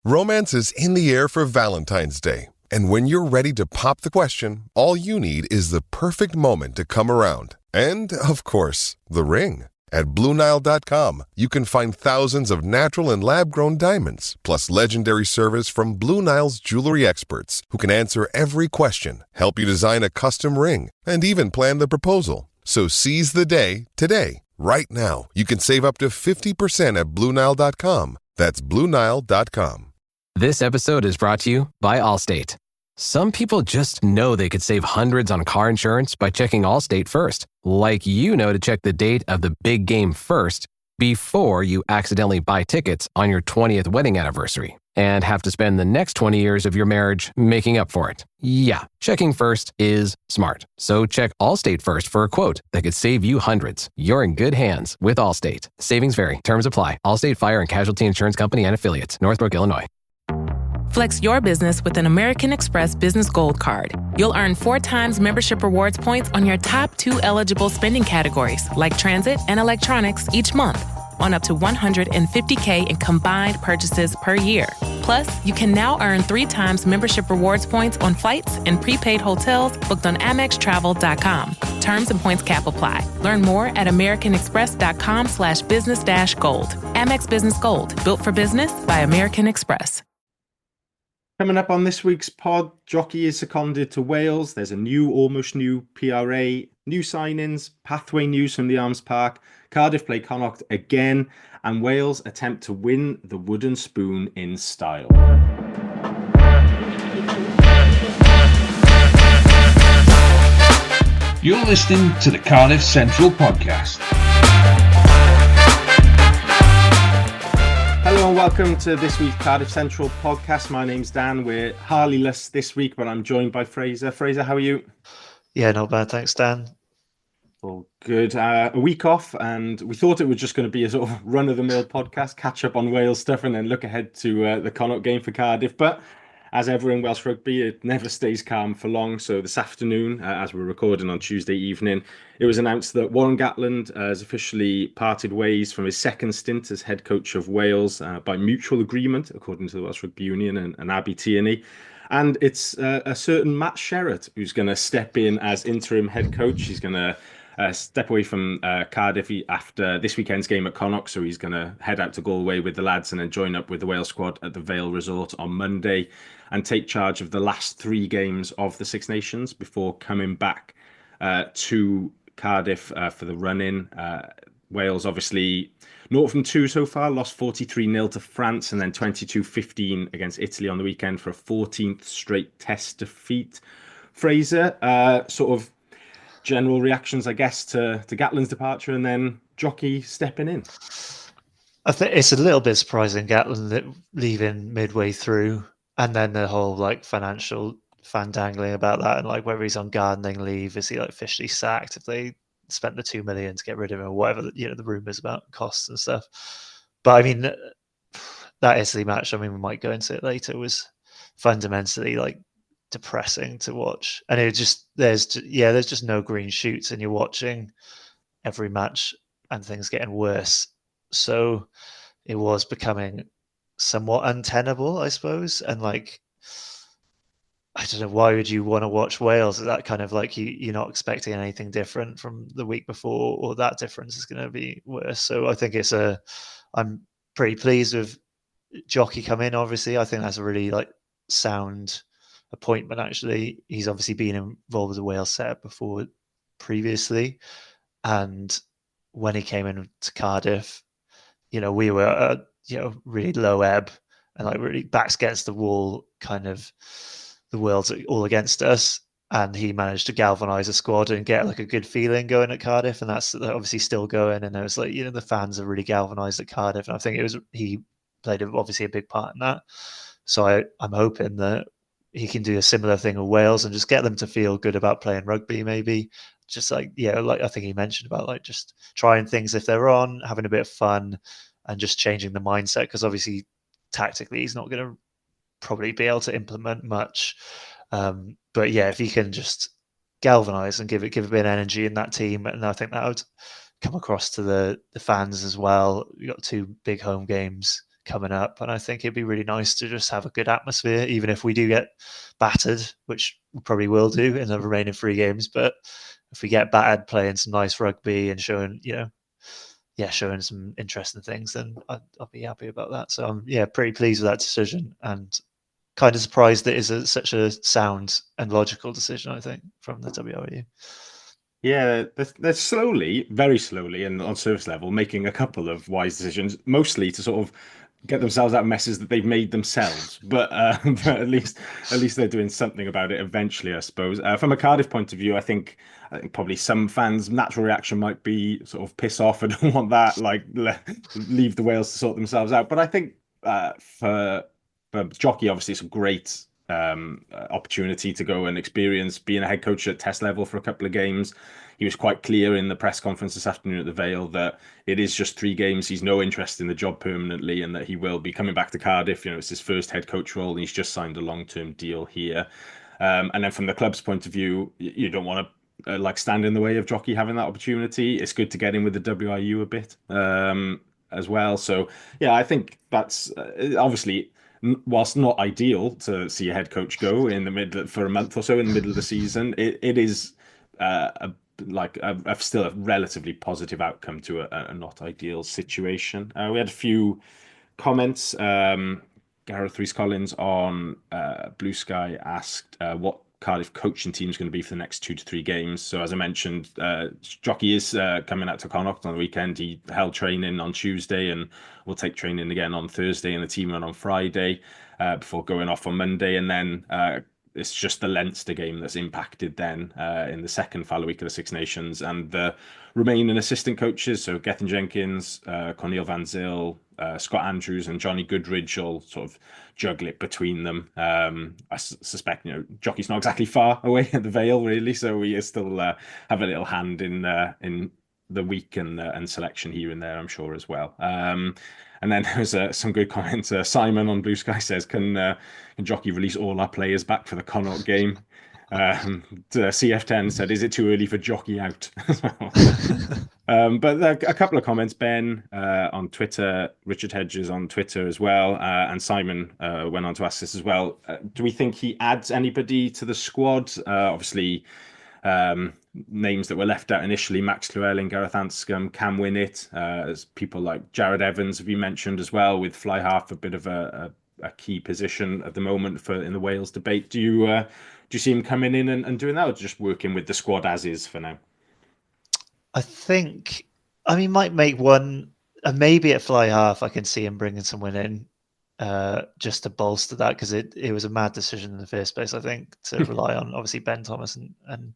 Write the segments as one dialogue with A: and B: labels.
A: Romance is in the air for Valentine's Day. And when you're ready to pop the question, all you need is the perfect moment to come around. And, of course, the ring. At BlueNile.com, you can find thousands of natural and lab-grown diamonds, plus legendary service from Blue Nile's jewelry experts who can answer every question, help you design a custom ring, and even plan the proposal. So seize the day today. Right now, you can save up to 50% at BlueNile.com. That's BlueNile.com.
B: This episode is brought to you by Allstate. Some people just know they could save hundreds on car insurance by checking Allstate first. Like you know to check the date of the big game first before you accidentally buy tickets on your 20th wedding anniversary and have to spend the next 20 years of your marriage making up for it. Yeah, checking first is smart. So check Allstate first for a quote that could save you hundreds. You're in good hands with Allstate. Savings vary. Terms apply. Allstate Fire and Casualty Insurance Company and Affiliates. Northbrook, Illinois.
C: Flex your business with an American Express Business Gold Card. You'll earn 4 times membership rewards points on your top 2 eligible spending categories, like transit and electronics, each month, on up to $150K in combined purchases per year. Plus, you can now earn 3 times membership rewards points on flights and prepaid hotels booked on AmexTravel.com. Terms and points cap apply. Learn more at AmericanExpress.com/business-gold. Amex Business Gold, built for business by American Express.
D: Coming up on this week's pod, Jockey is seconded to Wales. There's a almost new PRA, new signings, pathway news from the Arms Park. Cardiff play Connacht again, and Wales attempt to win the wooden spoon in style.
E: You're listening to the Cardiff Central Podcast.
D: Hello and welcome to this week's Cardiff Central Podcast. My name's Dan. We're Harleyless this week, but I'm joined by Frazier. Frazier, how are you?
F: Yeah, not bad. Thanks, Dan.
D: All good. A week off, and we thought it was just going to be a sort of run-of-the-mill podcast, catch up on Wales stuff, and then look ahead to the Connacht game for Cardiff. But as ever in Welsh rugby, it never stays calm for long. So this afternoon, as we're recording on Tuesday evening, it was announced that Warren Gatland has officially parted ways from his second stint as head coach of Wales by mutual agreement, according to the Welsh Rugby Union and Abby Tierney. And it's a certain Matt Sherratt who's going to step in as interim head coach. He's going to step away from Cardiff after this weekend's game at Connacht, so he's going to head out to Galway with the lads and then join up with the Wales squad at the Vale Resort on Monday and take charge of the last 3 games of the Six Nations before coming back to Cardiff for the run-in. Wales obviously 0-2 so far, lost 43-0 to France and then 22-15 against Italy on the weekend for a 14th straight test defeat. Fraser, sort of general reactions, I guess, to Gatland's departure and then Jockey stepping in.
F: I think it's a little bit surprising Gatland leaving midway through, and then the whole financial fandangling about that, and whether he's on gardening leave, is he officially sacked if they spent the $2 million to get rid of him, or whatever the rumors about costs and stuff. But I mean, that Italy match, we might go into it later, was fundamentally depressing to watch, and it just there's just no green shoots, and you're watching every match and things getting worse. So it was becoming somewhat untenable, I suppose. And I don't know, why would you want to watch Wales? Is that kind of you're not expecting anything different from the week before, or that difference is going to be worse? So I think I'm pretty pleased with Jockey come in. Obviously, I think that's a really sound appointment. Actually, he's obviously been involved with the Wales setup before previously, and when he came in to Cardiff, we were really low ebb and really backs against the wall, kind of the world's all against us, and he managed to galvanize a squad and get a good feeling going at Cardiff, and that's obviously still going. And there was the fans are really galvanized at Cardiff, and I think he played obviously a big part in that. So I'm hoping that he can do a similar thing with Wales and just get them to feel good about playing rugby, maybe. Just I think he mentioned about just trying things if they're on, having a bit of fun, and just changing the mindset, because obviously tactically he's not going to probably be able to implement much. But yeah, if he can just galvanize and give a bit of energy in that team, and I think that would come across to the fans as well. We've got 2 big home games coming up, and I think it'd be really nice to just have a good atmosphere, even if we do get battered, which we probably will do in the remaining 3 games. But if we get battered, playing some nice rugby and showing showing some interesting things, then I'll be happy about that. So I'm pretty pleased with that decision, and kind of surprised that it is such a sound and logical decision, I think, from the WRU.
D: Yeah, they're slowly, very slowly, and on surface level, making a couple of wise decisions, mostly to sort of get themselves out of messes that they've made themselves. But but at least they're doing something about it eventually, I suppose. From a Cardiff point of view, I think probably some fans' natural reaction might be sort of piss off and don't want that, like leave the Wales to sort themselves out. But I think for Jockey, obviously, it's a great opportunity to go and experience being a head coach at test level for a couple of games. He was quite clear in the press conference this afternoon at the Vale that it is just 3 games. He's no interest in the job permanently, and that he will be coming back to Cardiff. It's his first head coach role, and he's just signed a long-term deal here. And then from the club's point of view, you don't want to like stand in the way of Jockey having that opportunity. It's good to get in with the WIU a bit as well. So yeah, I think that's obviously, whilst not ideal to see a head coach go in the middle for a month or so in the middle of the season, it is still a relatively positive outcome to a not ideal situation. We had a few comments. Gareth Rees-Collins on Blue Sky asked what Cardiff coaching team is going to be for the next 2 to 3 games. So as I mentioned, Jockey is coming out to Connacht on the weekend. He held training on Tuesday and will take training again on Thursday, and the team run on Friday before going off on Monday. And then it's just the Leinster game that's impacted then in the second Fallow Week of the Six Nations. And the remaining assistant coaches, so Gethin Jenkins, Cornel Van Zyl, Scott Andrews and Johnny Goodridge will sort of juggle it between them. I suspect, Jockey's not exactly far away at the Vale, really, so we still have a little hand in the week and selection here and there, I'm sure, as well. And then there's some good comments. Simon on Blue Sky says, can Jockey release all our players back for the Connacht game? CF10 said, is it too early for Jockey out? But a couple of comments. Ben on Twitter, Richard Hedges on Twitter as well, and Simon went on to ask this as well. Do we think he adds anybody to the squad? Obviously, names that were left out initially: Max Llewellyn, Gareth Anscombe, Cam Winnett, as people like Jared Evans have been mentioned as well, with fly half a bit of a key position at the moment in the Wales debate. Do you see him coming in and doing that, or just working with the squad as is for now?
F: I think, might make one, maybe at fly half, I can see him bringing someone in just to bolster that, because it was a mad decision in the first place, I think, to rely on, obviously, Ben Thomas and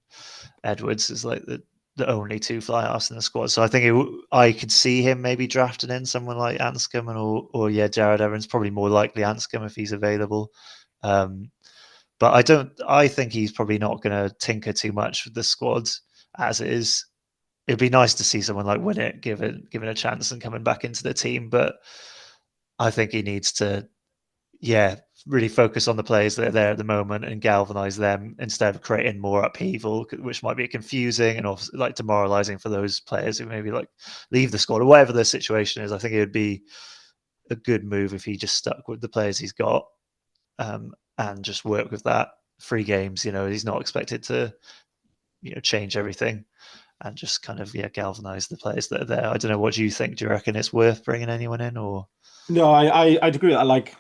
F: Edwards is like the only 2 fly halves in the squad. So I think I could see him maybe drafting in someone like Anscombe or Jared Evans, probably more likely Anscombe if he's available. But I think he's probably not going to tinker too much with the squad as it is. It'd be nice to see someone like Winnett given a chance and coming back into the team, but I think he needs to, really focus on the players that are there at the moment and galvanise them instead of creating more upheaval, which might be confusing and also like demoralising for those players who maybe like leave the squad or whatever the situation is. I think it would be a good move if he just stuck with the players he's got and just work with that. 3 games, he's not expected to, change everything. And just kind of galvanise the players that are there. I don't know. What do you think? Do you reckon it's worth bringing anyone in, or?
D: No, I'd agree. I like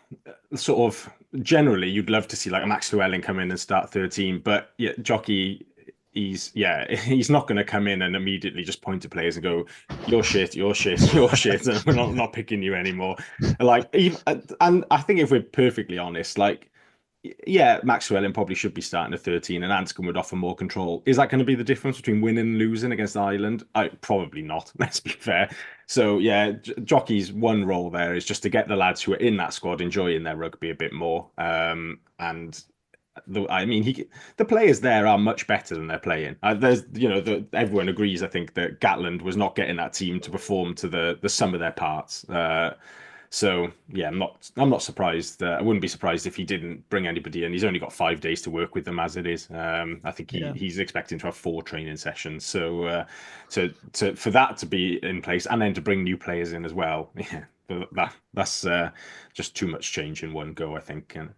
D: sort of generally you'd love to see like a Max Llewellyn come in and start 13, but Jockey, he's not going to come in and immediately just point to players and go, "You're shit, you're shit, you're shit," and we're not picking you anymore. And I think if we're perfectly honest, like, Max Llewellyn probably should be starting at 13, and Anscombe would offer more control. Is that going to be the difference between winning and losing against Ireland? Probably not, let's be fair. So, Jockey's one role there is just to get the lads who are in that squad enjoying their rugby a bit more. And the players there are much better than they're playing. Everyone agrees, I think, that Gatland was not getting that team to perform to the sum of their parts. So I'm not surprised. I wouldn't be surprised if he didn't bring anybody in. He's only got 5 days to work with them as it is. I think he's expecting to have 4 training sessions. So for that to be in place and then to bring new players in as well, but that's just too much change in one go, I think. And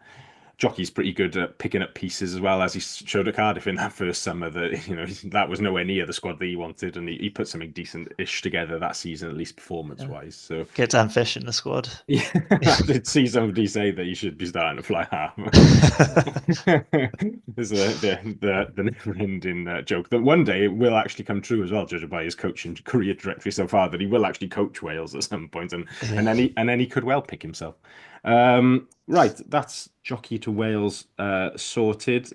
D: Jockey's pretty good at picking up pieces as well, as he showed at Cardiff in that first summer. That that was nowhere near the squad that he wanted, and he put something decent-ish together that season, at least performance-wise. So
F: get Dan Fish in the squad.
D: Yeah, I did see somebody say that he should be starting to fly half. There's the never-ending joke that one day it will actually come true as well, judging by his coaching career trajectory so far, that he will actually coach Wales at some point, and then he could well pick himself. Right, that's Jockey to Wales sorted.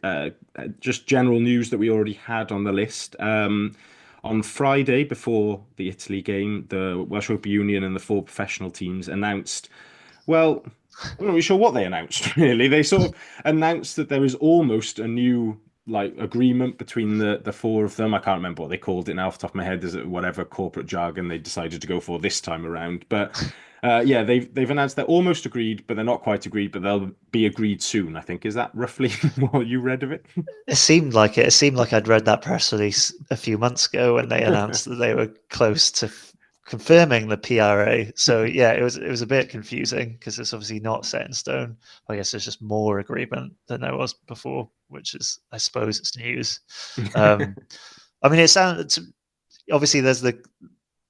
D: Just general news that we already had on the list. On Friday, before the Italy game, the Welsh Rugby Union and the 4 professional teams announced, well, I'm not really sure what they announced, really. They sort of announced that there is almost a new agreement between the 4 of them. I can't remember what they called it now off the top of my head. Is it whatever corporate jargon they decided to go for this time around? But yeah, they've announced they're almost agreed, but they're not quite agreed, but they'll be agreed soon, I think. Is that roughly what you read of it?
F: It seemed like it. It seemed like I'd read that press release a few months ago when they announced that they were close to confirming the PRA. So yeah, it was a bit confusing because it's obviously not set in stone. I guess there's just more agreement than there was before, which is, I suppose, it's news. I mean, it sounds obviously there's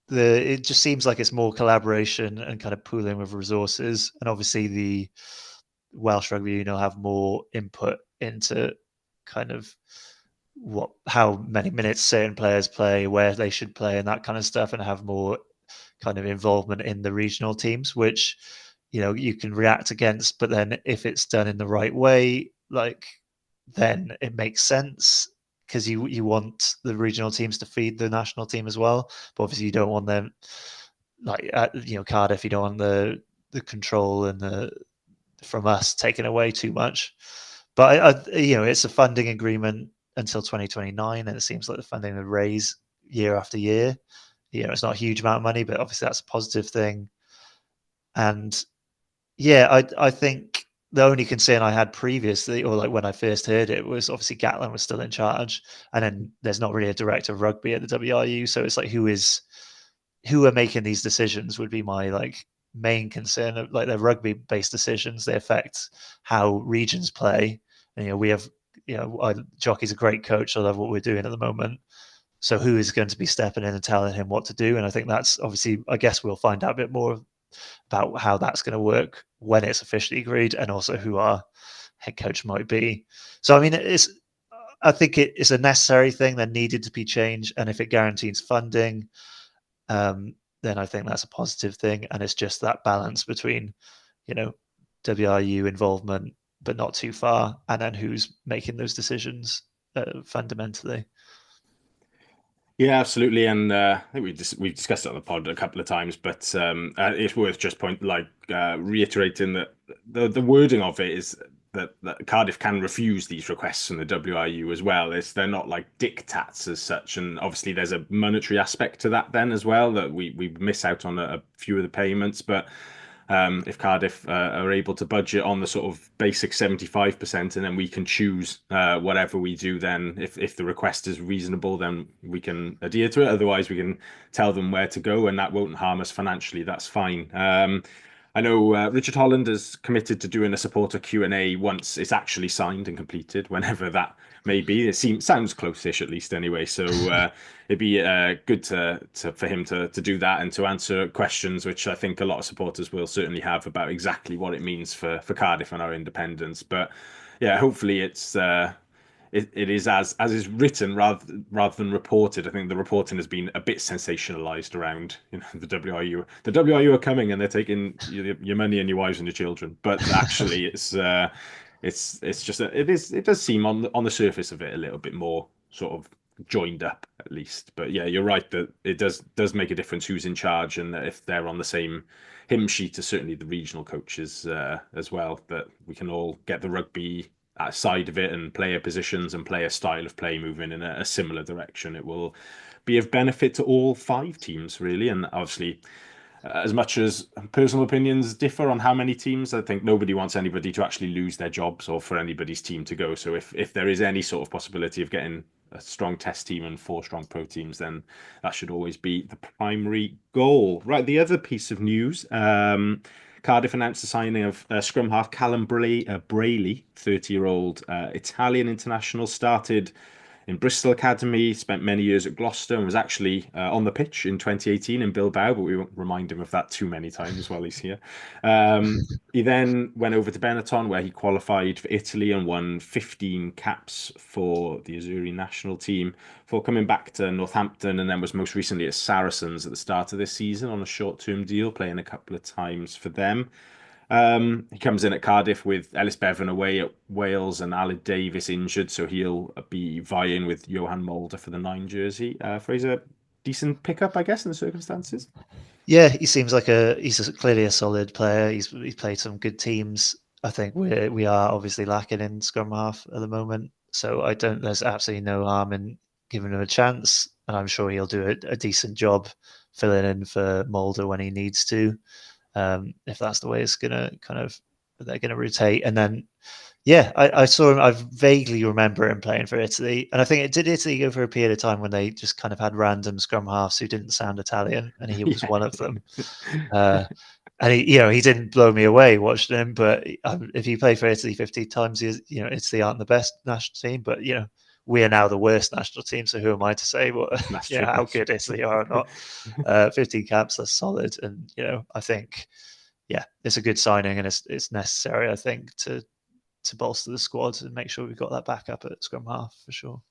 F: it just seems like it's more collaboration and kind of pooling of resources, and obviously the Welsh Rugby Union will have more input into kind of how many minutes certain players play, where they should play, and that kind of stuff, and have more kind of involvement in the regional teams, which you can react against. But then if it's done in the right way, then it makes sense, because you want the regional teams to feed the national team as well. But obviously you don't want them Cardiff. You don't want the control and from us taken away too much. But it's a funding agreement until 2029, and it seems like the funding will raise year after year. It's not a huge amount of money, but obviously that's a positive thing. And yeah, I think the only concern I had previously, or when I first heard it, was obviously Gatland was still in charge, and then there's not really a director of rugby at the WRU, so it's like who are making these decisions would be my main concern. Of their rugby based decisions, they affect how regions play. And we have Jockey's a great coach. I love what we're doing at the moment. So who is going to be stepping in and telling him what to do? And I think that's obviously, I guess we'll find out a bit more about how that's going to work when it's officially agreed, and also who our head coach might be. So I mean, I think it's a necessary thing that needed to be changed, and if it guarantees funding, then I think that's a positive thing. And it's just that balance between WRU involvement but not too far, and then who's making those decisions fundamentally.
D: Yeah, absolutely, and I think we've discussed it on the pod a couple of times, but it's worth just reiterating that the wording of it is that Cardiff can refuse these requests from the WRU as well. They're not like diktats as such, and obviously there's a monetary aspect to that then as well, that we miss out on a few of the payments, but. If Cardiff are able to budget on the sort of basic 75%, and then we can choose whatever we do then. If the request is reasonable, then we can adhere to it. Otherwise, we can tell them where to go, and that won't harm us financially. That's fine. I know Richard Holland is committed to doing a supporter Q&A once it's actually signed and completed, whenever that may be. Sounds close-ish at least anyway. So it'd be good for him to do that and to answer questions, which I think a lot of supporters will certainly have about exactly what it means for Cardiff and our independence. But yeah, hopefully it is as is written rather than reported. I think the reporting has been a bit sensationalized around the WRU. The WRU are coming and they're taking your money and your wives and your children. But actually, it's just it does seem on the surface of it a little bit more sort of joined up at least. But yeah, you're right that it does make a difference who's in charge, and if they're on the same hymn sheet as certainly the regional coaches as well, that we can all get the rugby side of it and player positions and player style of play moving in a similar direction. It will be of benefit to all 5 teams really, and obviously as much as personal opinions differ on how many teams, I think nobody wants anybody to actually lose their jobs or for anybody's team to go. So if there is any sort of possibility of getting a strong test team and 4 strong pro teams, then that should always be the primary goal. Right, the other piece of news, Cardiff announced the signing of scrum half Callum Brayley, 30-year-old Italian international, started in Bristol Academy, spent many years at Gloucester, and was actually on the pitch in 2018 in Bilbao, but we won't remind him of that too many times while he's here. He then went over to Benetton, where he qualified for Italy and won 15 caps for the Azzurri national team, before coming back to Northampton, and then was most recently at Saracens at the start of this season on a short-term deal, playing a couple of times for them. He comes in at Cardiff with Ellis Bevan away at Wales and Aled Davis injured, so he'll be vying with Johan Mulder for the 9 jersey. Fraser, decent pickup, I guess, in the circumstances.
F: Yeah, he seems like he's clearly a solid player. He's played some good teams. I think we are obviously lacking in scrum half at the moment, so there's absolutely no harm in giving him a chance, and I'm sure he'll do a decent job filling in for Mulder when he needs to. If that's the way it's they're gonna rotate. And then, yeah, I saw him. I vaguely remember him playing for Italy, and I think it did Italy go for a period of time when they just kind of had random scrum halves who didn't sound Italian, and he was one of them. And he didn't blow me away watching him, but if you play for Italy 50 times, Italy aren't the best national team, but we are now the worst national team. So who am I to say how good Italy are or not? 15 caps, that's solid, and I think it's a good signing, and it's necessary, I think, to bolster the squad and make sure we've got that backup at scrum half for sure.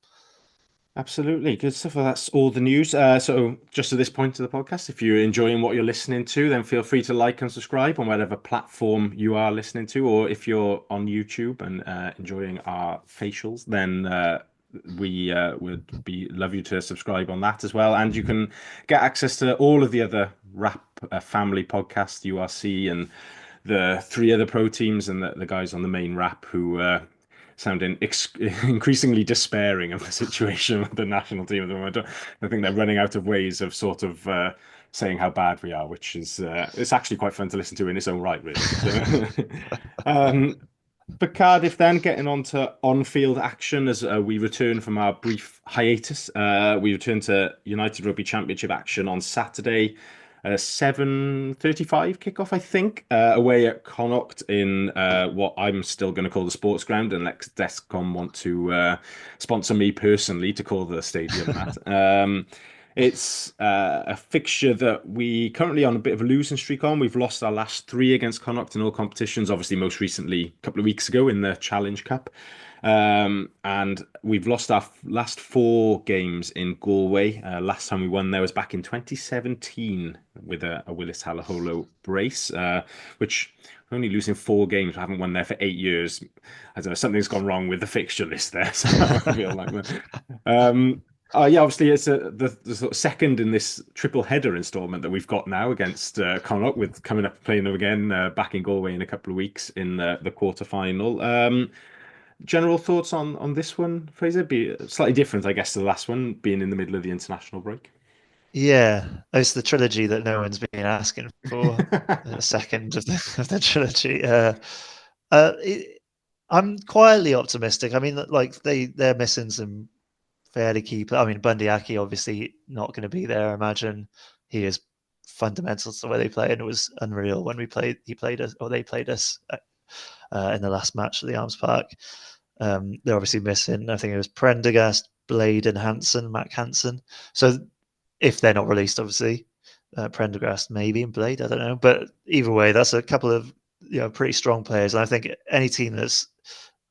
D: Absolutely. Good stuff. Well, that's all the news. So just at this point of the podcast, if you're enjoying what you're listening to, then feel free to like and subscribe on whatever platform you are listening to. Or if you're on YouTube and enjoying our facials, then we would love you to subscribe on that as well. And you can get access to all of the other Wrap family podcasts, URC, and the 3 other pro teams, and the guys on the main Wrap who sounding increasingly despairing of the situation with the national team at the moment. I think they're running out of ways of sort of saying how bad we are, which is it's actually quite fun to listen to in its own right, really. So, for Cardiff, then getting on to on-field action as we return from our brief hiatus. We return to United Rugby Championship action on Saturday. 7:35 kickoff, I think, away at Connacht in what I'm still going to call the sports ground, unless Descom want to sponsor me personally to call the stadium that. It's a fixture that we currently on a bit of a losing streak on. We've lost our last 3 against Connacht in all competitions, obviously most recently a couple of weeks ago in the Challenge Cup. And we've lost our last 4 games in Galway. Last time we won there was back in 2017 with a Willis Halaholo brace, which we're only losing 4 games. We haven't won there for 8 years. I don't know, something's gone wrong with the fixture list there. So I feel like obviously it's the sort of second in this triple header installment that we've got now against Connacht, with coming up playing them again back in Galway in a couple of weeks in the quarter-final. General thoughts on this one, Fraser? Be slightly different, I guess, to the last one, being in the middle of the international break.
F: Yeah, it's the trilogy that no one's been asking for. A second of the trilogy. I'm quietly optimistic. I mean, like they're missing some fairly key. I mean, Bundy Aki obviously not going to be there. I imagine he is fundamental to the way they play, and it was unreal when they played us in the last match at the Arms Park. They're obviously missing, I think it was Prendergast, Blade, and Mac Hansen. So if they're not released, obviously, Prendergast maybe and Blade, I don't know. But either way, that's a couple of pretty strong players. And I think any team that's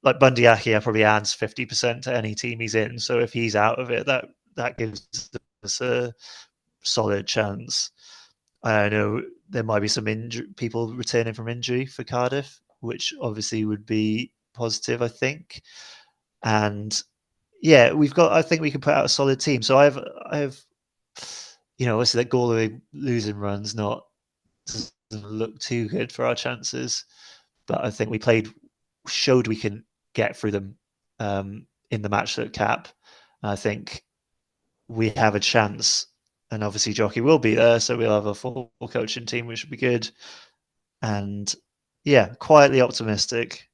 F: like Bundy Aki probably adds 50% to any team he's in. So if he's out of it, that gives us a solid chance. I know there might be some people returning from injury for Cardiff, which obviously would be positive, I think. And yeah, I think we can put out a solid team. So I have obviously that Galway losing run's doesn't look too good for our chances, but I think we showed we can get through them in the match at Cap. And I think we have a chance, and obviously Jockey will be there, so we'll have a full coaching team, which would be good. And yeah, quietly optimistic.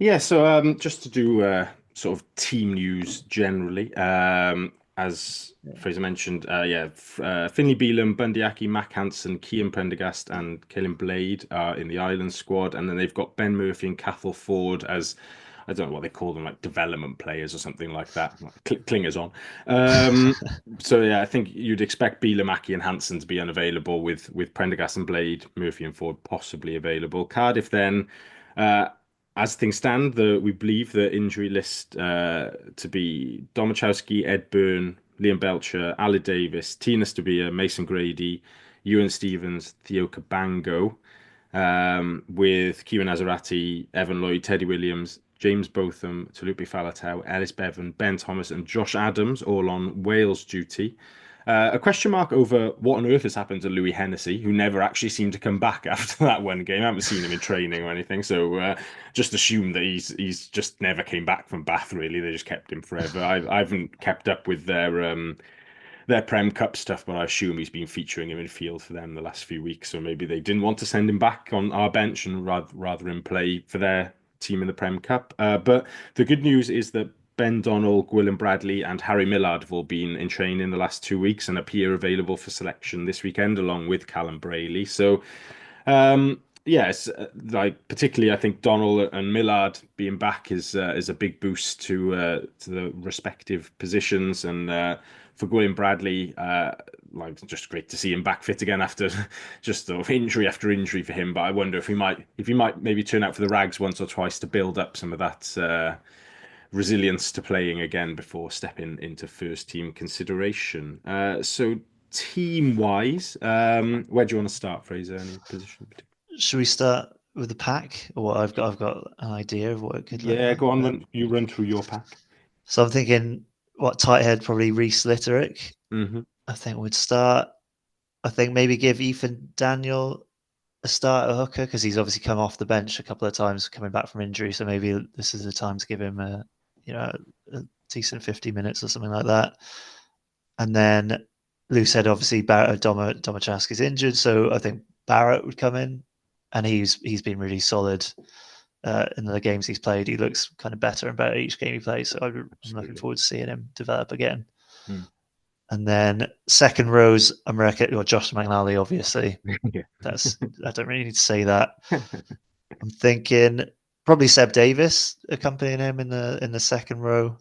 D: Yeah, so just to do sort of team news generally, as Fraser mentioned, Finley Bealham, Bundy Aki, Mac Hansen, Cian Prendergast, and Caelan Blade are in the Ireland squad, and then they've got Ben Murphy and Cathal Ford as, I don't know what they call them, like development players or something like that, like clingers on. So yeah, I think you'd expect Bealham, Aki, and Hansen to be unavailable, with Prendergast and Blade, Murphy and Ford possibly available. Cardiff then. Uh, as things stand, we believe the injury list to be Domachowski, Ed Byrne, Liam Belcher, Ali Davis, Tina Stabia, Mason Grady, Ewan Stevens, Theo Cabango, with Kieran Azarati, Evan Lloyd, Teddy Williams, James Botham, Talupi Falatau, Ellis Bevan, Ben Thomas, and Josh Adams all on Wales duty. A question mark over what on earth has happened to Louis Hennessy, who never actually seemed to come back after that one game. I haven't seen him in training or anything, so just assume that he's just never came back from Bath. Really, they just kept him forever. I haven't kept up with their Prem Cup stuff, but I assume he's been featuring him in field for them the last few weeks. So maybe they didn't want to send him back on our bench and rather him play for their team in the Prem Cup. But the good news is that Ben Donnell, Gwilym Bradley, and Harry Millard have all been in training in the last 2 weeks and appear available for selection this weekend, along with Callum Brayley. So yes, like particularly, I think Donnell and Millard being back is a big boost to the respective positions, and for Gwilym Bradley, like just great to see him back fit again after just sort of injury after injury for him. But I wonder if he might maybe turn out for the Rags once or twice to build up some of that resilience to playing again before stepping into first team consideration. So team wise, where do you want to start, Fraser? Any position in particular?
F: Should we start with the pack, or what I've got an idea of what it could look like?
D: Go on. You run through your pack.
F: So I'm thinking, what tight head? Probably Reece Litterick.
D: Mm-hmm.
F: I think would start. I think maybe give Ethan Daniel a start at hooker, because he's obviously come off the bench a couple of times coming back from injury. So maybe this is the time to give him a decent 50 minutes or something like that. And then Lou said obviously Domachowski's injured, so I think Barrett would come in, and he's been really solid in the games he's played. He looks kind of better and better each game he plays. So I'm looking forward to seeing him develop again. And then second rows, America, Josh McNally, obviously. I don't really need to say that. I'm thinking probably Seb Davis accompanying him in the second row,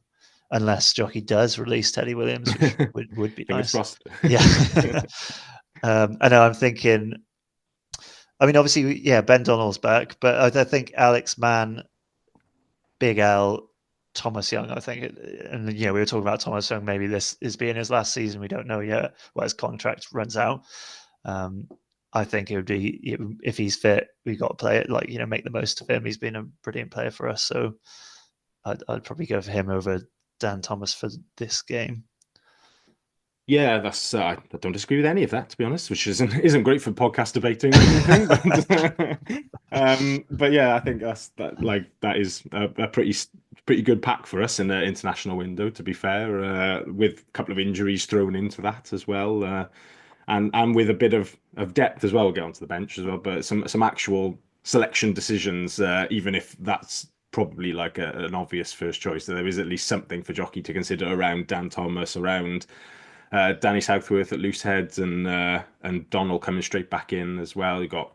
F: unless Jockey does release Teddy Williams, which would be nice. Yeah. I know. I'm thinking. I mean, obviously, yeah, Ben Donnell's back, but I think Alex Mann, Big Al, Thomas Young, I think, and we were talking about Thomas Young. Maybe this is being his last season. We don't know yet. Well, his contract runs out. I think it would be, if he's fit, we got to play it, make the most of him. He's been a brilliant player for us, so I'd probably go for him over Dan Thomas for this game.
D: Yeah, that's I don't disagree with any of that, to be honest, which isn't great for podcast debating or anything. But yeah, I think that is a pretty good pack for us in the international window, to be fair, with a couple of injuries thrown into that as well, and with a bit of depth as well. We'll get onto the bench as well, but some actual selection decisions, even if that's probably like an obvious first choice, there is at least something for Jockey to consider around Dan Thomas, around Danny Southworth at loose heads, and Donnell coming straight back in as well. You got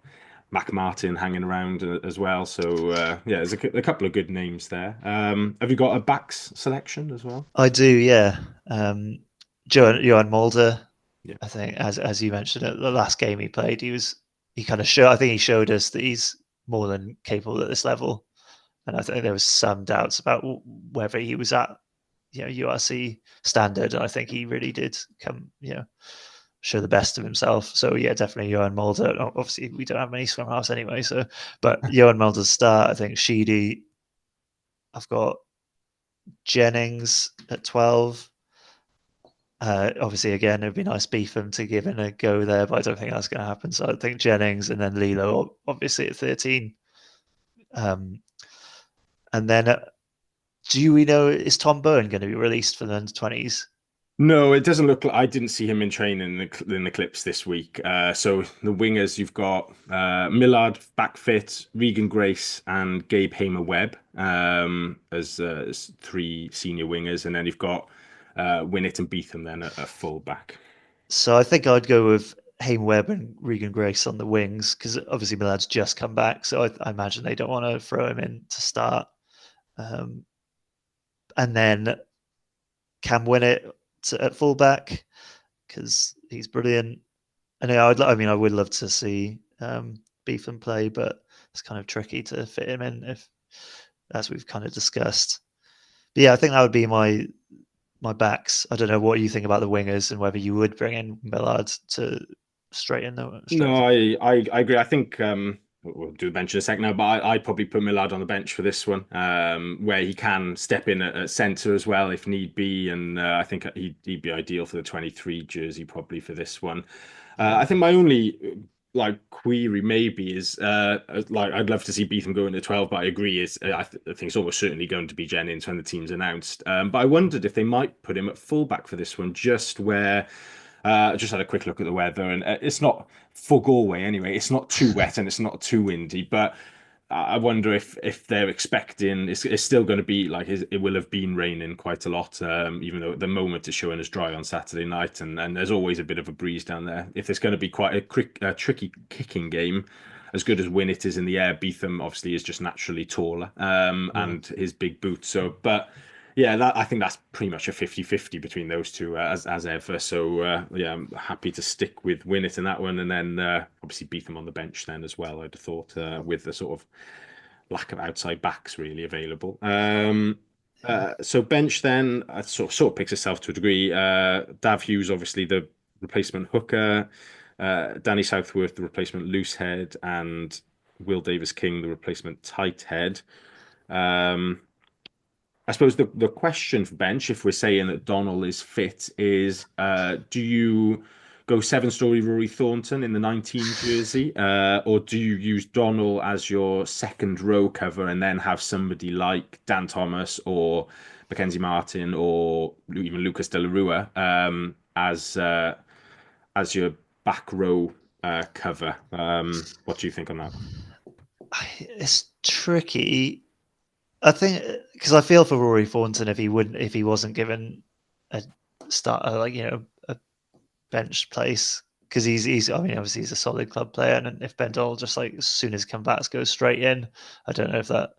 D: Mac Martin hanging around as well. So there's a couple of good names there. Have you got a backs selection as well?
F: I do, yeah. Johan Mulder. Yeah. I think as you mentioned at the last game he played, he kind of showed. I think he showed us that he's more than capable at this level. And I think there was some doubts about whether he was at URC standard. And I think he really did come, show the best of himself. So yeah, definitely Johan Mulder. Obviously, we don't have many scrum halves anyway. But Johan Mulder's start. I think Sheedy. I've got Jennings at 12. Obviously, again, it'd be nice Beefham to give in a go there, but I don't think that's going to happen. So I think Jennings and then Lilo, obviously at 13. And then do we know, is Tom Byrne going to be released for the under-20s?
D: No, it doesn't look like I didn't see him in training in the clips this week. So the wingers, you've got Millard back fit, Regan Grace, and Gabe Hamer-Webb as three senior wingers, and then you've got Winnett and Beetham then at full back.
F: So I think I'd go with Hayne Webb and Regan Grace on the wings because obviously Millad's just come back, so I imagine they don't want to throw him in to start. And then Cam Winnett at fullback because he's brilliant. And I mean, I would love to see Beetham play, but it's kind of tricky to fit him in if, as we've kind of discussed. But yeah, I think that would be my backs. I don't know what you think about the wingers and whether you would bring in Millard to straighten the.
D: No, I agree. I think we'll do the bench in a second now, but I'd probably put Millard on the bench for this one, where he can step in at centre as well if need be, and I think he'd be ideal for the 23 jersey probably for this one. I think my only like query maybe is like I'd love to see Beetham go into 12, but I agree is I think it's almost certainly going to be Jennings when the team's announced. But I wondered if they might put him at fullback for this one, just where. I just had a quick look at the weather, and it's not for Galway anyway. It's not too wet and it's not too windy, but I wonder if they're expecting it's still going to be like it will have been raining quite a lot, even though at the moment it's showing as dry on Saturday night, and there's always a bit of a breeze down there. If there's going to be quite a tricky kicking game, as good as Winnett is in the air, Beetham obviously is just naturally taller, and his big boots. So, but yeah, I think that's pretty much a 50-50 between those two as ever. So yeah, I'm happy to stick with Winnett in that one, and then obviously Beetham on the bench then as well. I'd have thought with the sort of lack of outside backs really available. So bench then sort of picks itself to a degree. Dav Hughes obviously the replacement hooker, Danny Southworth the replacement loose head, and Will Davis King the replacement tight head. I suppose the question for bench, if we're saying that Donnell is fit, is do you go seven-story Rory Thornton in the 19 jersey, or do you use Donnell as your second row cover and then have somebody like Dan Thomas or Mackenzie Martin or even Lucas De La Rua as your back row cover? What do you think on that?
F: It's tricky. I think because I feel for Rory Thornton if he wasn't given a start a bench place because he's I mean obviously he's a solid club player, and if Ben Doll just like as soon as combats goes straight in, I don't know if that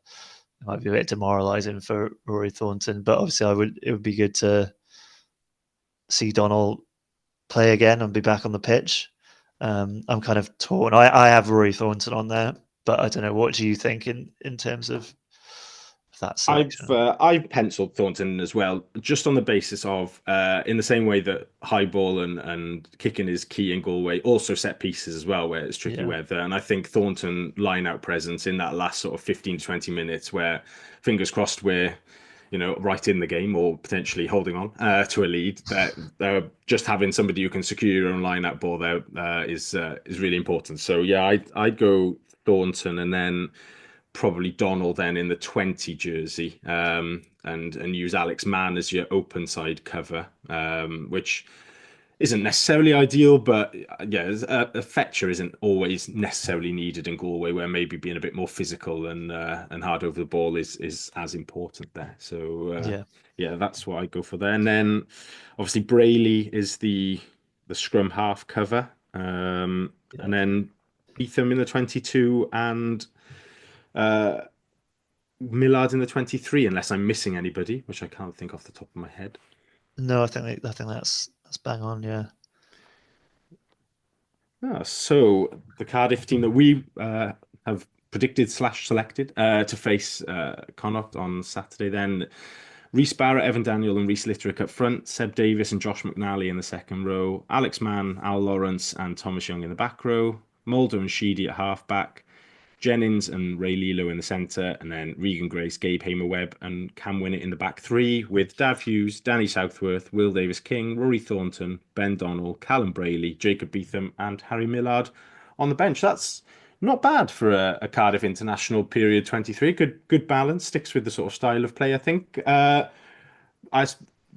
F: might be a bit demoralising for Rory Thornton, but obviously it would be good to see Donnell play again and be back on the pitch. I'm kind of torn. I have Rory Thornton on there, but I don't know. What do you think in terms of that selection?
D: I've penciled Thornton as well, just on the basis of in the same way that high ball and kicking is key in Galway, also set pieces as well, where it's tricky weather. And I think Thornton line out presence in that last sort of 15 to 20 minutes, where fingers crossed we're right in the game or potentially holding on to a lead. That just having somebody who can secure your own line out ball there is really important. So yeah, I'd go Thornton and then probably Donald then in the 20 jersey and use Alex Mann as your open side cover, which isn't necessarily ideal, but yeah, a fetcher isn't always necessarily needed in Galway, where maybe being a bit more physical and hard over the ball is as important there. So yeah, that's what I go for there. And then obviously Brayley is the scrum half cover, and then Beetham in the 22 and Millard in the 23, unless I'm missing anybody, which I can't think off the top of my head.
F: No, I think that's bang on. Yeah.
D: So the Cardiff team that we have predicted / selected to face Connacht on Saturday. Then Rhys Barrett, Evan Daniel, and Rhys Litterick up front. Seb Davis and Josh McNally in the second row. Alex Mann, Al Lawrence, and Thomas Young in the back row. Mulder and Sheedy at half back. Jennings and Ray Lilo in the centre, and then Regan Grace, Gabe Hamer-Webb, and Cam Winnett in the back three, with Dav Hughes, Danny Southworth, Will Davis King, Rory Thornton, Ben Donnell, Callum Brayley, Jacob Beetham, and Harry Millard on the bench. That's not bad for a Cardiff International period 23. Good balance, sticks with the sort of style of play, I think.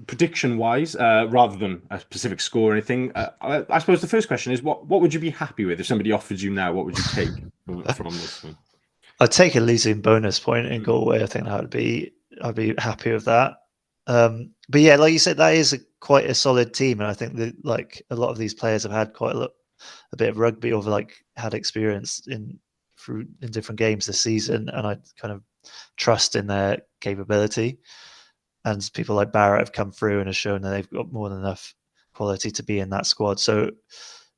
D: prediction wise, rather than a specific score or anything, I suppose the first question is what would you be happy with if somebody offered you now? What would you take from this one?
F: I'd take a losing bonus point in Galway. I think I'd be happy with that. But yeah, like you said, that is quite a solid team, and I think that like a lot of these players have had quite a bit of rugby, or like had experience in different games this season, and I kind of trust in their capability. And people like Barrett have come through and have shown that they've got more than enough quality to be in that squad. So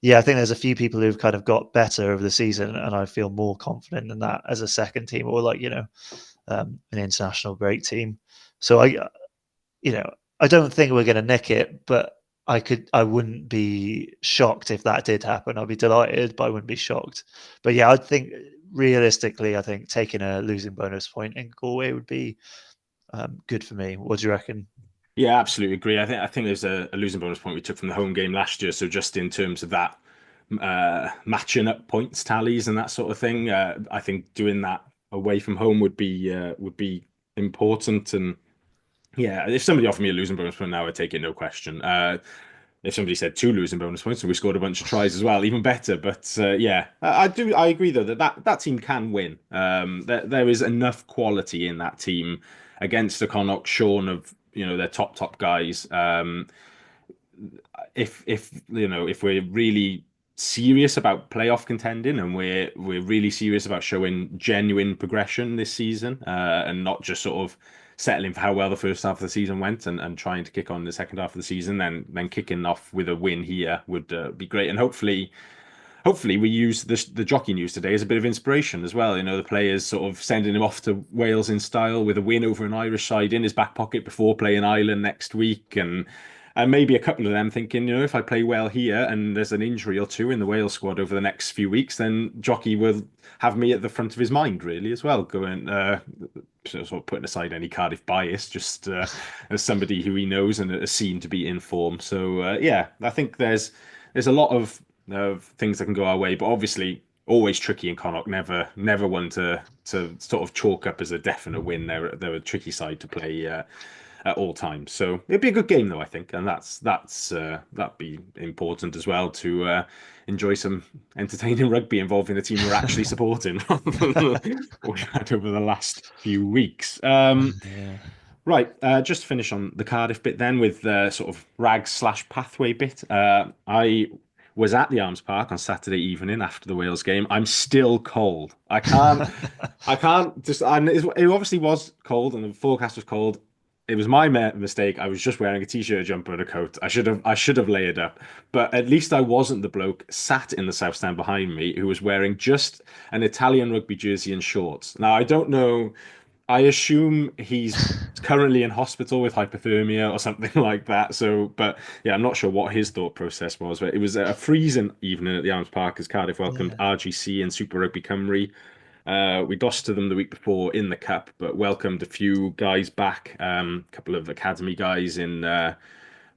F: yeah, I think there's a few people who've kind of got better over the season, and I feel more confident in that as a second team, or like an international break team. So I don't think we're going to nick it, but I wouldn't be shocked if that did happen. I'd be delighted, but I wouldn't be shocked. But yeah, I'd think realistically, I think taking a losing bonus point in Galway would be good for me. What do you reckon?
D: Yeah, absolutely agree. I think there's a losing bonus point we took from the home game last year. So just in terms of that matching up points tallies and that sort of thing, I think doing that away from home would be important. And yeah, if somebody offered me a losing bonus point now, I'd take it, no question. If somebody said 2 losing bonus points and we scored a bunch of tries as well, even better. But yeah, I agree though that team can win. There is enough quality in that team against the Connacht, Sean of their top guys. If we're really serious about playoff contending and we're really serious about showing genuine progression this season, and not just sort of settling for how well the first half of the season went and trying to kick on the second half of the season, then kicking off with a win here would be great. And hopefully we use the jockey news today as a bit of inspiration as well. The players sort of sending him off to Wales in style with a win over an Irish side in his back pocket before playing Ireland next week, and maybe a couple of them thinking, if I play well here and there's an injury or two in the Wales squad over the next few weeks, then Jockey will have me at the front of his mind really as well, going sort of putting aside any Cardiff bias, just as somebody who he knows and is seen to be in form. So yeah, I think there's a lot of things that can go our way, but obviously always tricky in Connacht. Never one to sort of chalk up as a definite win. They're a tricky side to play at all times. So it'd be a good game though, I think, and that'd be important as well to enjoy some entertaining rugby involving the team we're actually supporting rather than what we've had over the last few weeks.
F: Yeah.
D: Right, just to finish on the Cardiff bit then with the sort of rags/pathway bit. I was at the Arms Park on Saturday evening after the Wales game. I'm still cold. I can't just. It obviously was cold, and the forecast was cold. It was my mistake. I was just wearing a t-shirt, jumper, and a coat. I should have layered up, but at least I wasn't the bloke sat in the south stand behind me who was wearing just an Italian rugby jersey and shorts. Now I don't know. I assume he's currently in hospital with hypothermia or something like that. So, but yeah, I'm not sure what his thought process was. But it was a freezing evening at the Arms Park as Cardiff welcomed RGC and Super Rugby Cymru. We lost to them the week before in the cup, but welcomed a few guys back. A couple of academy guys in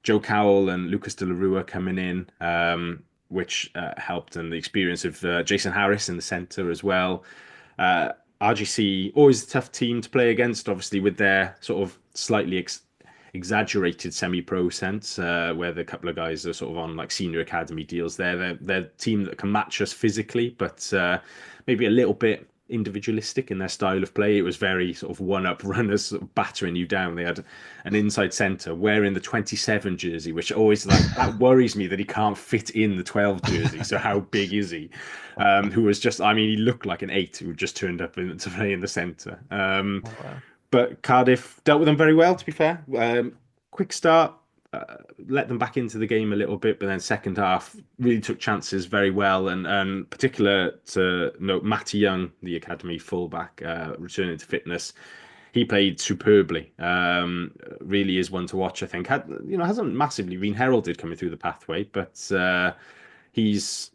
D: Joe Cowell and Lucas de la Rua coming in, which helped, and the experience of Jason Harris in the centre as well. RGC, always a tough team to play against, obviously, with their sort of slightly exaggerated semi-pro sense, where the couple of guys are sort of on like senior academy deals there. They're a team that can match us physically, but maybe a little bit individualistic in their style of play. It was very sort of one-up runners sort of battering you down. They had an inside centre wearing the 27 jersey, which always that worries me that he can't fit in the 12 jersey. So how big is he? Who was just, I mean, he looked like an 8 who just turned up to play in the centre. But Cardiff dealt with them very well, to be fair. Quick start, let them back into the game a little bit, but then second half really took chances very well. And particular to note, Matty Young, the academy fullback, returning to fitness, he played superbly. Really is one to watch. I think hasn't massively been heralded coming through the pathway, but he's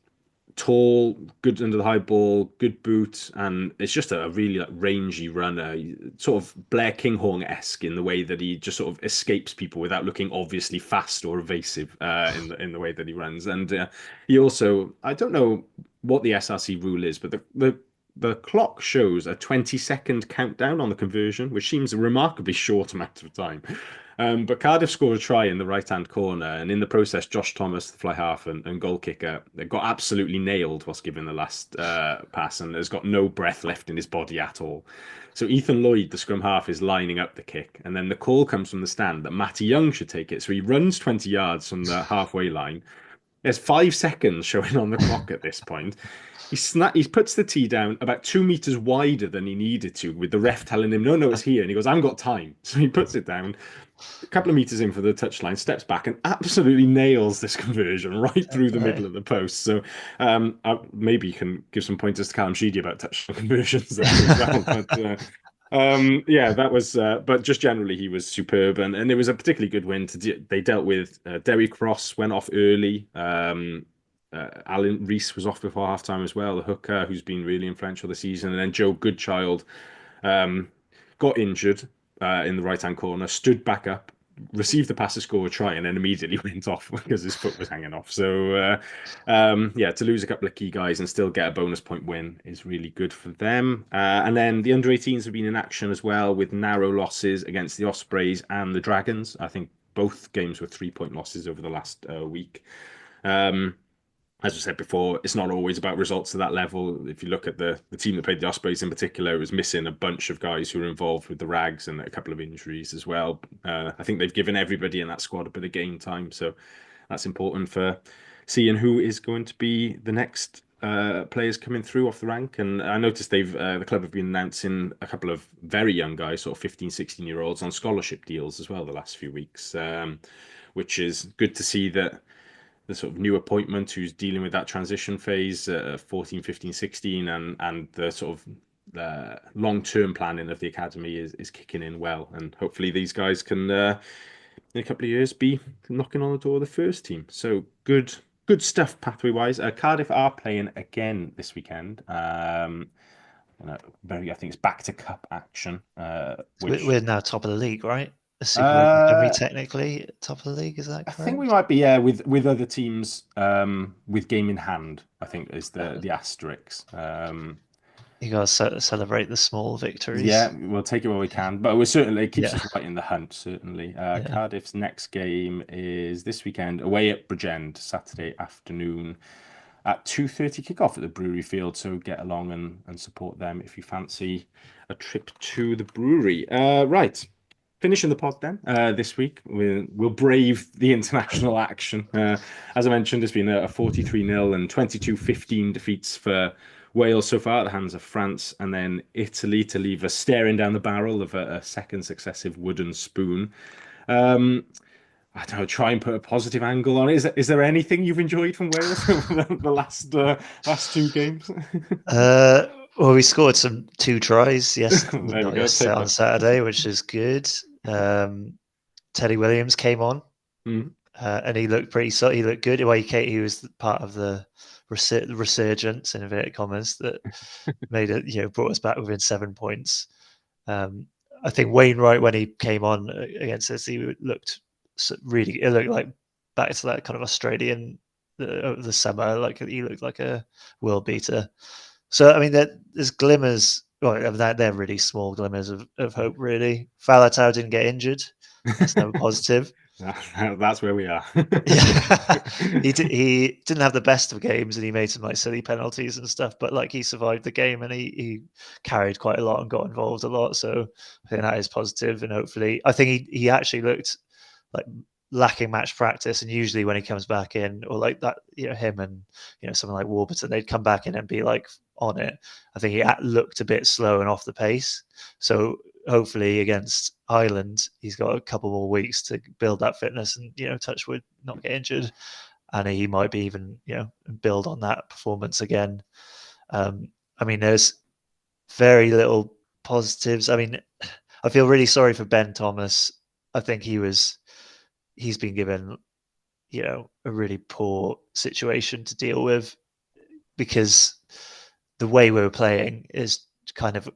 D: tall, good under the high ball, good boot, and it's just a really rangy runner, sort of Blair Kinghorn-esque in the way that he just sort of escapes people without looking obviously fast or evasive in the way that he runs. And he also, I don't know what the SRC rule is, but the clock shows a 20-second countdown on the conversion, which seems a remarkably short amount of time. But Cardiff scored a try in the right-hand corner, and in the process, Josh Thomas, the fly half and goal kicker, got absolutely nailed whilst giving the last pass, and has got no breath left in his body at all. So Ethan Lloyd, the scrum half, is lining up the kick, and then the call comes from the stand that Matty Young should take it. So he runs 20 yards from the halfway line. There's 5 seconds showing on the clock at this point. He puts the tee down about 2 meters wider than he needed to, with the ref telling him, no, it's here. And he goes, I haven't got time. So he puts it down a couple of meters in for the touchline, steps back and absolutely nails this conversion right through the middle of the post. So maybe you can give some pointers to Callum Sheedy about touchline conversions there as well. But yeah, that was. But just generally, he was superb, and it was a particularly good win. They dealt with Derry Cross went off early. Alan Rees was off before halftime as well, the hooker who's been really influential this season, and then Joe Goodchild got injured in the right-hand corner, stood back up, received the pass to score a try, and then immediately went off because his foot was hanging off. So yeah, to lose a couple of key guys and still get a bonus point win is really good for them. And then the under-18s have been in action as well, with narrow losses against the Ospreys and the Dragons. I think both games were 3-point losses over the last week. As I said before, it's not always about results at that level. If you look at the team that played the Ospreys in particular, it was missing a bunch of guys who were involved with the Rags and a couple of injuries as well. I think they've given everybody in that squad a bit of game time, so that's important for seeing who is going to be the next players coming through off the rank. And I noticed the club have been announcing a couple of very young guys, sort of 15, 16-year-olds on scholarship deals as well the last few weeks, which is good to see that the sort of new appointment who's dealing with that transition phase, 14, 15, 16, and the sort of long-term planning of the academy is kicking in well. And hopefully these guys can, in a couple of years, be knocking on the door of the first team. So good stuff pathway-wise. Cardiff are playing again this weekend. I think it's back to cup action.
F: We're now top of the league, right? The Super League are we technically top of the league? Is that correct?
D: I think we might be, yeah, with other teams with game in hand, I think is the asterisk.
F: You got to celebrate the small victories.
D: Yeah, we'll take it where we can, but we're certainly, it keeps us right in the hunt, certainly. Cardiff's next game is this weekend away at Bridgend, Saturday afternoon at 2:30 kickoff at the Brewery Field. So get along and support them if you fancy a trip to the brewery. Right. Finishing the pod then, this week, we'll brave the international action. As I mentioned, it's been a 43-0 and 22-15 defeats for Wales so far at the hands of France, and then Italy to leave us staring down the barrel of a second successive wooden spoon. I don't know, try and put a positive angle on it. Is there anything you've enjoyed from Wales over the last 2 games?
F: Well, we scored 2 tries on Saturday, which is good. Teddy Williams came on, and he looked pretty solid. He looked good. Well, he was part of the resurgence in inverted commas that made it, brought us back within 7 points. I think Wainwright, when he came on against us, he looked really. It looked like back to that kind of Australian the summer. Like he looked like a world beater. So I mean, there's glimmers. Well, they're really small glimmers of hope, really. Falatau didn't get injured. That's never positive.
D: That's where we are.
F: Yeah. He didn't have the best of games, and he made some silly penalties and stuff. But he survived the game, and he carried quite a lot and got involved a lot. So I think that is positive, and hopefully, I think he actually looked like lacking match practice. And usually, when he comes back in, or like that, him and someone like Warburton, they'd come back in and be on it. I think he looked a bit slow and off the pace. So hopefully against Ireland, he's got a couple more weeks to build that fitness and, touch wood, not get injured. And he might be even, build on that performance again. I mean, there's very little positives. I mean, I feel really sorry for Ben Thomas. I think he's been given, a really poor situation to deal with, because the way we were playing is kind of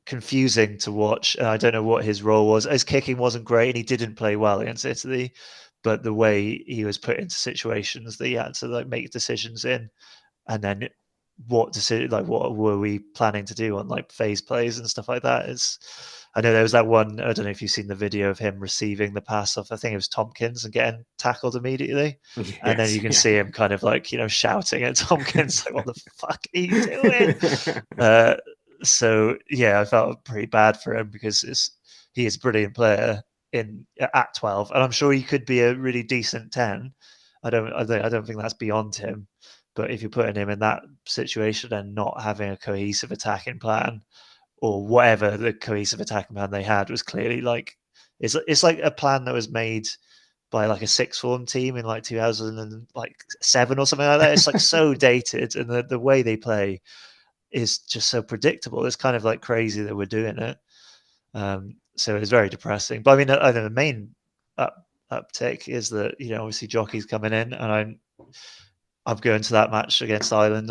F: confusing to watch. And I don't know what his role was. His kicking wasn't great, and he didn't play well against Italy. But the way he was put into situations that he had to make decisions in, and then what were we planning to do on phase plays and stuff like that, is I know there was that one, I don't know if you've seen the video of him receiving the pass off, I think it was Tompkins, and getting tackled immediately. And then you can see him kind of like, shouting at Tompkins, like, what the fuck are you doing? So yeah, I felt pretty bad for him because he is a brilliant player at 12, and I'm sure he could be a really decent 10. I don't think that's beyond him. But if you're putting him in that situation and not having a cohesive attacking plan, or whatever the cohesive attacking plan they had was clearly like, it's like a plan that was made by like a sixth form team in like 2007 or something like that. It's like so dated, and the way they play is just so predictable. It's kind of like crazy that we're doing it. So it's very depressing. But I mean, I know the main uptick is that obviously Jockey's coming in, and I'm going to that match against Ireland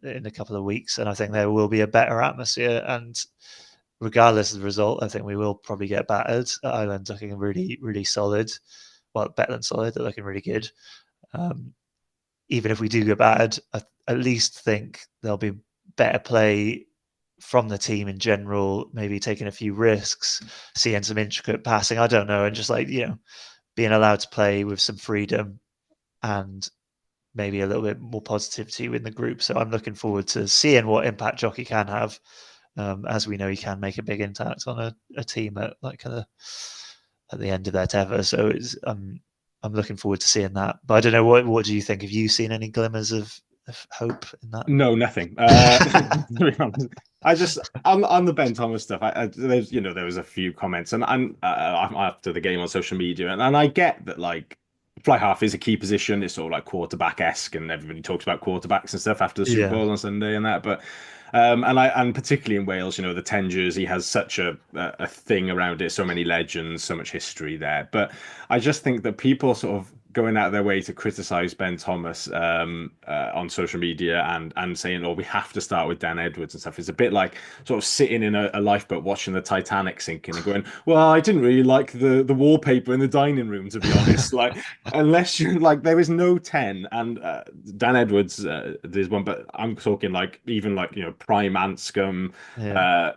F: in a couple of weeks, and I think there will be a better atmosphere. And regardless of the result, I think we will probably get battered. Ireland looking really, really solid. Well, better than solid. They're looking really good. Even if we do get battered, I at least think there'll be better play from the team in general. Maybe taking a few risks, seeing some intricate passing. I don't know, and just like being allowed to play with some freedom and maybe a little bit more positivity in the group. So I'm looking forward to seeing what impact Jockey can have. As we know, he can make a big impact on a team at the end of their tether. So I'm looking forward to seeing that. But I don't know, what do you think? Have you seen any glimmers of hope in that?
D: No, nothing. To be honest, I just on the Ben Thomas stuff. There's there was a few comments, and I'm after the game on social media, and I get that like fly half is a key position. It's sort of like quarterback-esque, and everybody talks about quarterbacks and stuff after the Super Bowl on Sunday and that. But and particularly in Wales, the 10 jersey has such a thing around it, so many legends, so much history there. But I just think that people sort of going out of their way to criticize Ben Thomas on social media and saying, we have to start with Dan Edwards and stuff, is a bit like sort of sitting in a lifeboat watching the Titanic sinking and going, well, I didn't really like the wallpaper in the dining room, to be honest. Like, unless you're like, there is no 10, and Dan Edwards, there's one, but I'm talking like even like prime Anscombe,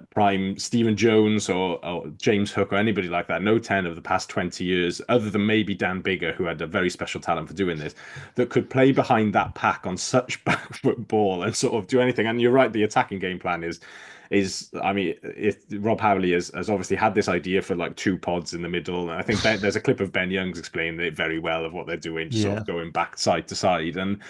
D: prime Stephen Jones or James Hook or anybody like that. No 10 of the past 20 years, other than maybe Dan Bigger, who had a very special talent for doing this, that could play behind that pack on such back foot ball and sort of do anything. And you're right, the attacking game plan is I mean, Rob Howley has obviously had this idea for like 2 pods in the middle, and I think there's a clip of Ben Youngs explaining it very well of what they're doing, sort of going back side to side, and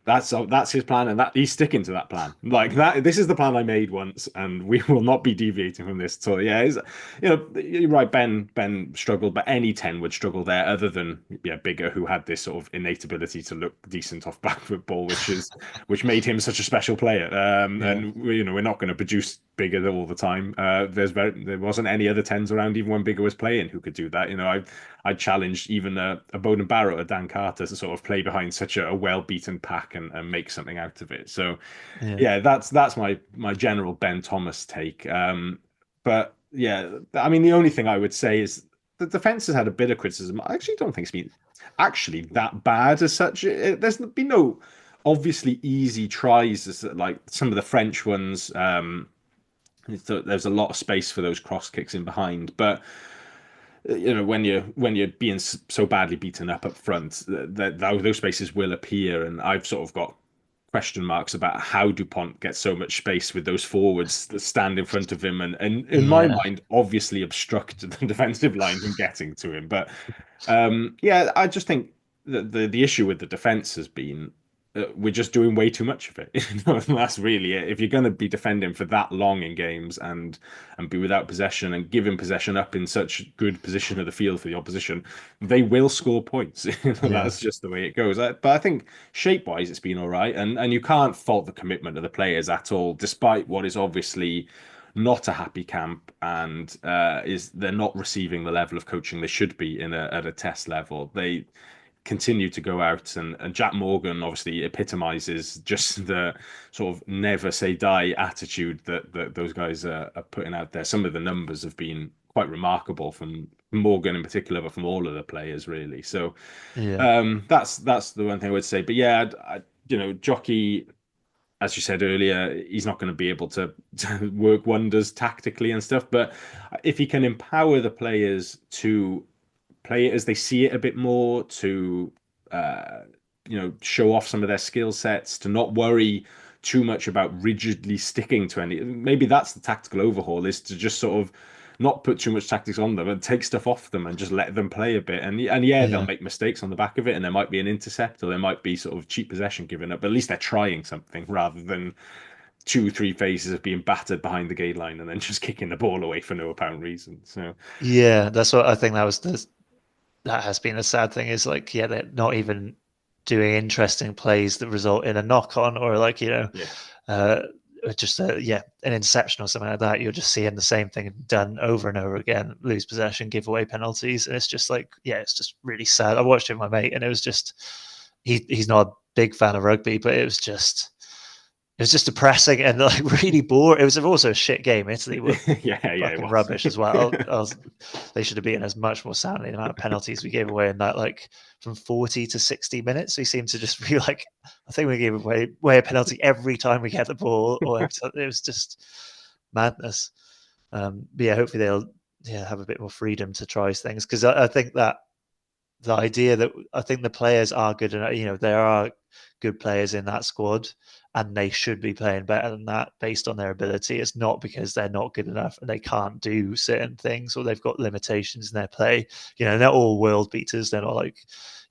D: that's his plan, and that he's sticking to that plan. Like that, this is the plan I made once, and we will not be deviating from this. So yeah, you're right. Ben struggled, but any 10 would struggle there, other than Bigger, who had this sort of innate ability to look decent off back foot ball, which made him such a special player. And we're not going to produce Bigger all the time. There wasn't any other 10s around even when Bigger was playing who could do that. I challenged even a Bowden Barrett or Dan Carter to sort of play behind such a well-beaten pack and make something out of it. So that's my general Ben Thomas take. But yeah, I mean, the only thing I would say is the defense has had a bit of criticism. I actually don't think it's been actually that bad as such. There's been no obviously easy tries, like some of the French ones. There's a lot of space for those cross kicks in behind, but when you're being so badly beaten up front, those spaces will appear, and I've sort of got question marks about how Dupont gets so much space with those forwards that stand in front of him, and in my mind obviously obstruct the defensive line from getting to him. But I just think that the issue with the defense has been we're just doing way too much of it. That's really it. If you're going to be defending for that long in games and be without possession and giving possession up in such good position of the field for the opposition, they will score points. That's just the way it goes. But I think shape-wise, it's been all right, and you can't fault the commitment of the players at all, despite what is obviously not a happy camp, and they're not receiving the level of coaching they should be at a test level. They continue to go out, and Jack Morgan obviously epitomizes just the sort of never say die attitude that those guys are putting out there. Some of the numbers have been quite remarkable from Morgan in particular, but from all of the players really. So that's the one thing I would say. But yeah, Jockey, as you said earlier, he's not going to be able to work wonders tactically and stuff. But if he can empower the players to play it as they see it a bit more, to uh, show off some of their skill sets, to not worry too much about rigidly sticking to any. Maybe that's the tactical overhaul, is to just sort of not put too much tactics on them and take stuff off them and just let them play a bit. And yeah, they'll make mistakes on the back of it, and there might be an intercept, or there might be sort of cheap possession given up, but at least they're trying something rather than 2 or 3 phases of being battered behind the gate line and then just kicking the ball away for no apparent reason. So
F: yeah, that's what I think. That has been a sad thing, is like, yeah, they're not even doing interesting plays that result in a knock on, or like, uh, just an interception or something like that. You're just seeing the same thing done over and over again: lose possession, give away penalties, and it's just like, yeah, it's just really sad. I watched it with my mate, and it was just, he's not a big fan of rugby, but it was just depressing and like really boring. It was also a shit game. Italy were fucking rubbish as well. They should have beaten us much more soundly. The amount of penalties we gave away in that, like from 40 to 60 minutes, we seemed to just be like, I think we gave away a penalty every time we get the ball, or it was just madness. But yeah, hopefully they'll have a bit more freedom to try things, because I think that the idea that, I think the players are good enough, there are good players in that squad, and they should be playing better than that based on their ability. It's not because they're not good enough and they can't do certain things, or they've got limitations in their play. They're all world beaters. They're not like,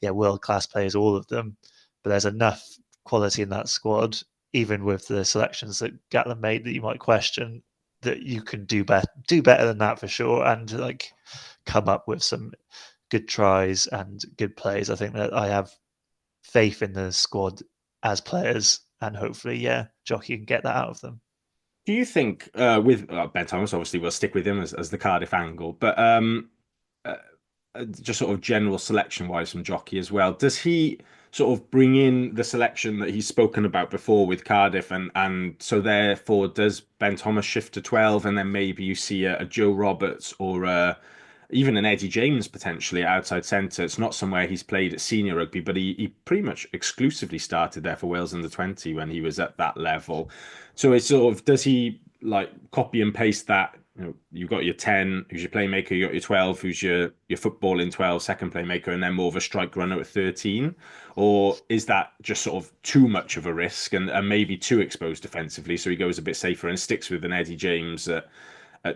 F: world class players, all of them. But there's enough quality in that squad, even with the selections that Gatland made, that you might question, that you can do better than that for sure, and like come up with some good tries and good plays. I think that I have faith in the squad as players, and hopefully, Jockey can get that out of them.
D: do you think with Ben Thomas, obviously we'll stick with him as the Cardiff angle, but uh, just sort of general selection wise from Jockey as well, does he sort of bring in the selection that he's spoken about before with Cardiff, and so therefore does Ben Thomas shift to 12, and then maybe you see a Joe Roberts or even an Eddie James potentially outside centre? It's not somewhere he's played at senior rugby, but he pretty much exclusively started there for Wales under 20 when he was at that level. So it's sort of, does he like copy and paste that? You've got your 10, who's your playmaker, you got your 12, who's your football in 12, second playmaker, and then more of a strike runner at 13? Or is that just sort of too much of a risk and maybe too exposed defensively? So he goes a bit safer and sticks with an Eddie James at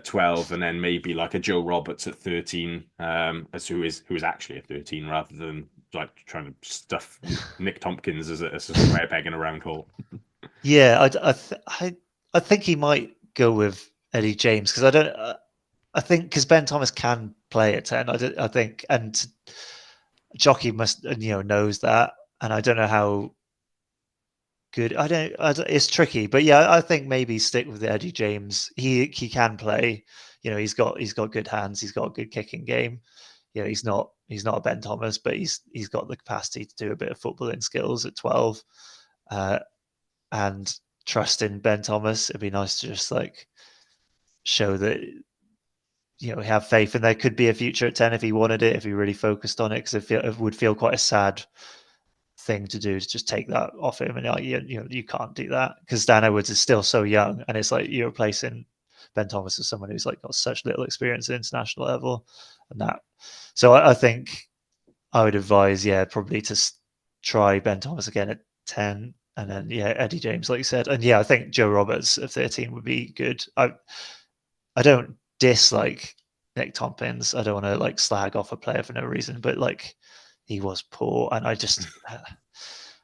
D: 12, and then maybe like a Joe Roberts at 13, as who is actually at 13, rather than like trying to stuff Nick Tompkins as a square peg in a round hole.
F: Yeah, I think he might go with Eddie James, because I think because Ben Thomas can play at 10. I think, and Jockey must knows that, and I don't know how good. I don't. It's tricky, but yeah, I think maybe stick with Eddie James. He can play. He's got good hands. He's got a good kicking game. He's not a Ben Thomas, but he's got the capacity to do a bit of footballing skills at 12. And trust in Ben Thomas. It'd be nice to just like show that we have faith, and there could be a future at 10 if he wanted it, if he really focused on it, because it would feel quite a sad thing to do, to just take that off him, and you can't do that, because Dan Edwards is still so young, and it's like you're replacing Ben Thomas as someone who's like got such little experience at international level, and that. So I think I would advise, probably to try Ben Thomas again at 10, and then Eddie James, like you said, and I think Joe Roberts at 13 would be good. I don't dislike Nick Tompkins. I don't want to like slag off a player for no reason, but like he was poor, and I just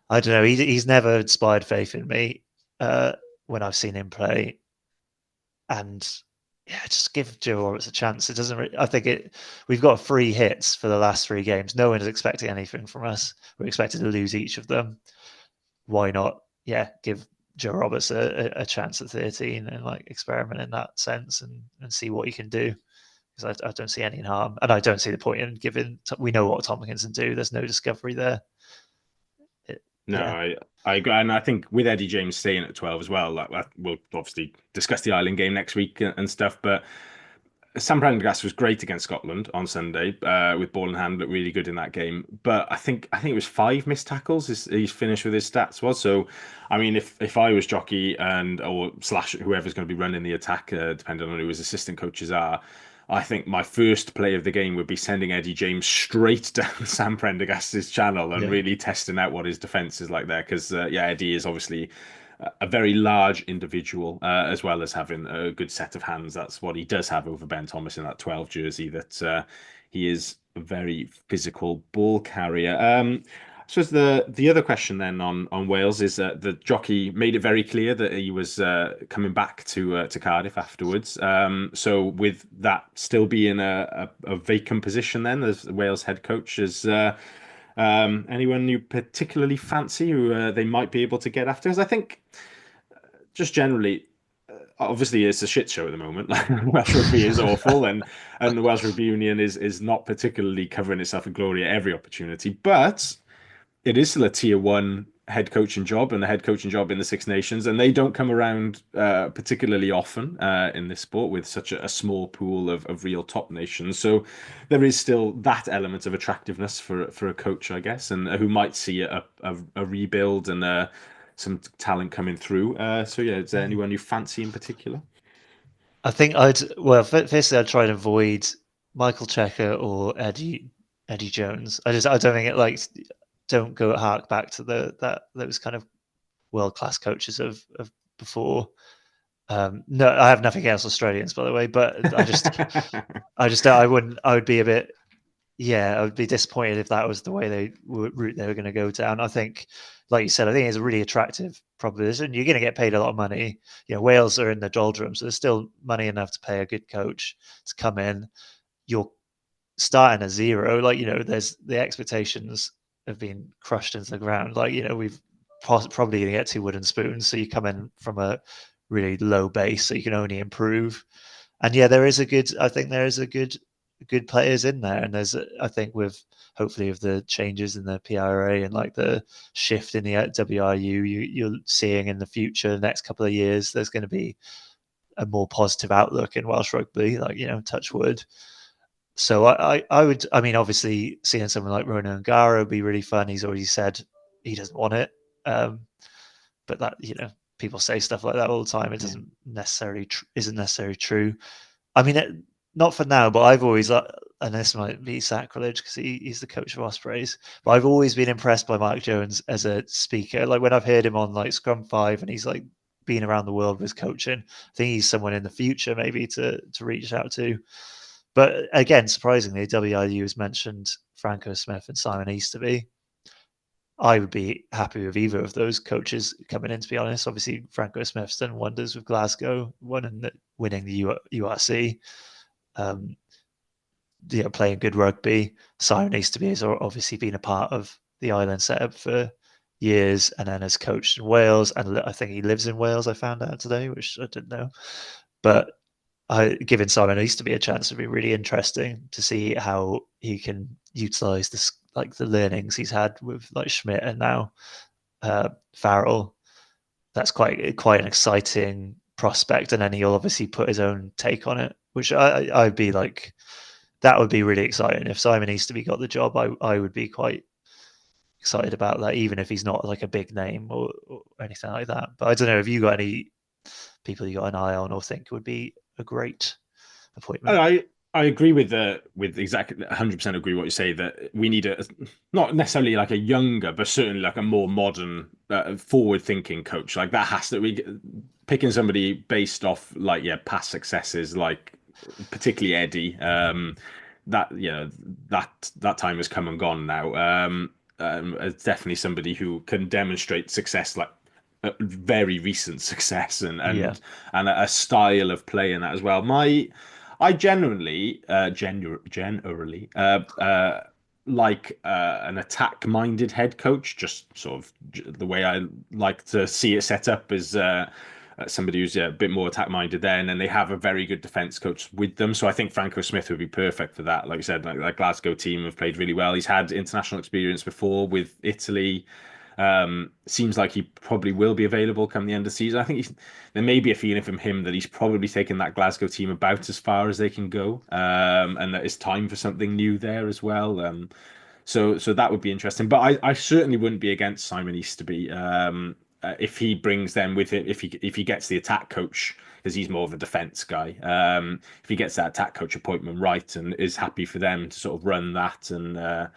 F: I don't know. He's never inspired faith in me when I've seen him play, and just give Joe Roberts a chance. It doesn't. I think we've got 3 hits for the last 3 games. No one is expecting anything from us. We're expected to lose each of them. Why not? Give Joe Roberts a chance at 13 and like experiment in that sense and see what he can do. Because I don't see any harm, and I don't see the point in giving. We know what Tompkins can do. There's no discovery there.
D: I agree, and I think with Eddie James staying at 12 as well, like we'll obviously discuss the Ireland game next week and stuff, but Sam Prendergast was great against Scotland on Sunday, with ball in hand, looked really good in that game. But I think it was 5 missed tackles. He's finished with his stats was. So, I mean, if I was jockey and or slash whoever's going to be running the attack, depending on who his assistant coaches are, I think my first play of the game would be sending Eddie James straight down Sam Prendergast's channel and really testing out what his defense is like there. Because Eddie is obviously a very large individual, as well as having a good set of hands. That's what he does have over Ben Thomas in that 12 jersey, that he is a very physical ball carrier. So the other question then on Wales is the jockey made it very clear that he was coming back to Cardiff afterwards. So with that still being a vacant position then as Wales head coach, is anyone you particularly fancy who they might be able to get after? Because I think just generally, obviously it's a shit show at the moment. Like, Welsh rugby is awful, and the Welsh Rugby Union is not particularly covering itself in glory at every opportunity. But it is still a tier one head coaching job and a head coaching job in the Six Nations, and they don't come around particularly often in this sport with such a small pool of real top nations. So there is still that element of attractiveness for a coach, I guess, and who might see a rebuild and some talent coming through. So yeah, is there anyone you fancy in particular?
F: I think firstly I'd try and avoid Michael Checker or Eddie Jones. I don't think it don't go hark back to those kind of world class coaches of before. No, I have nothing against Australians, by the way, but I would be a bit. Yeah, I would be disappointed if that was the way route they were going to go down. I think, like you said, I think it's a really attractive proposition. You're going to get paid a lot of money. Wales are in the doldrums, so there's still money enough to pay a good coach to come in. You're starting at zero. There's the expectations have been crushed into the ground. We've probably going to get 2 wooden spoons. So you come in from a really low base, so you can only improve. And yeah, there is a good players in there, and I think with hopefully with the changes in the PRA and the shift in the WRU, you're seeing in the future, the next couple of years, there's going to be a more positive outlook in Welsh rugby, touch wood. So I would, obviously seeing someone like Ronan Ngara would be really fun. He's already said he doesn't want it, but that people say stuff like that all the time. It doesn't isn't necessarily true. Not for now, but I've always, and this might be sacrilege because he's the coach of Ospreys, but I've always been impressed by Mike Jones as a speaker. When I've heard him on Scrum 5 and he's been around the world with coaching, I think he's someone in the future maybe to reach out to. But again, surprisingly, WRU has mentioned Franco Smith and Simon Easterby. I would be happy with either of those coaches coming in, to be honest. Obviously, Franco Smith's done wonders with Glasgow, winning the URC. Playing good rugby. Simon Easterby has obviously been a part of the island setup for years, and then has coached in Wales, and I think he lives in Wales. I found out today, which I didn't know. But giving Simon Easterby a chance would be really interesting to see how he can utilise this, the learnings he's had with Schmidt and now Farrell. That's quite an exciting prospect, and then he'll obviously put his own take on it, which I'd be that would be really exciting. If Simon Easterby got the job, I would be quite excited about that, even if he's not a big name or anything like that. But I don't know, have you got any people you got an eye on or think would be a great appointment?
D: I agree with exactly 100% agree what you say, that we need not necessarily a younger, but certainly a more modern, forward-thinking coach. That has to be picking somebody based off past successes, particularly Eddie. That time has come and gone now. It's definitely somebody who can demonstrate success, very recent success, and a style of play in that as well. I generally an attack-minded head coach. Just sort of the way I like to see it set up is somebody who's a bit more attack-minded there, and then they have a very good defense coach with them. So I think Franco Smith would be perfect for that. Like you said, that Glasgow team have played really well. He's had international experience before with Italy. Seems like he probably will be available come the end of the season. I think there may be a feeling from him that he's probably taken that Glasgow team about as far as they can go, and that it's time for something new there as well. So that would be interesting. But I certainly wouldn't be against Simon Easterby if he brings them with him. If he gets the attack coach, because he's more of a defence guy. If he gets that attack coach appointment right and is happy for them to sort of run that and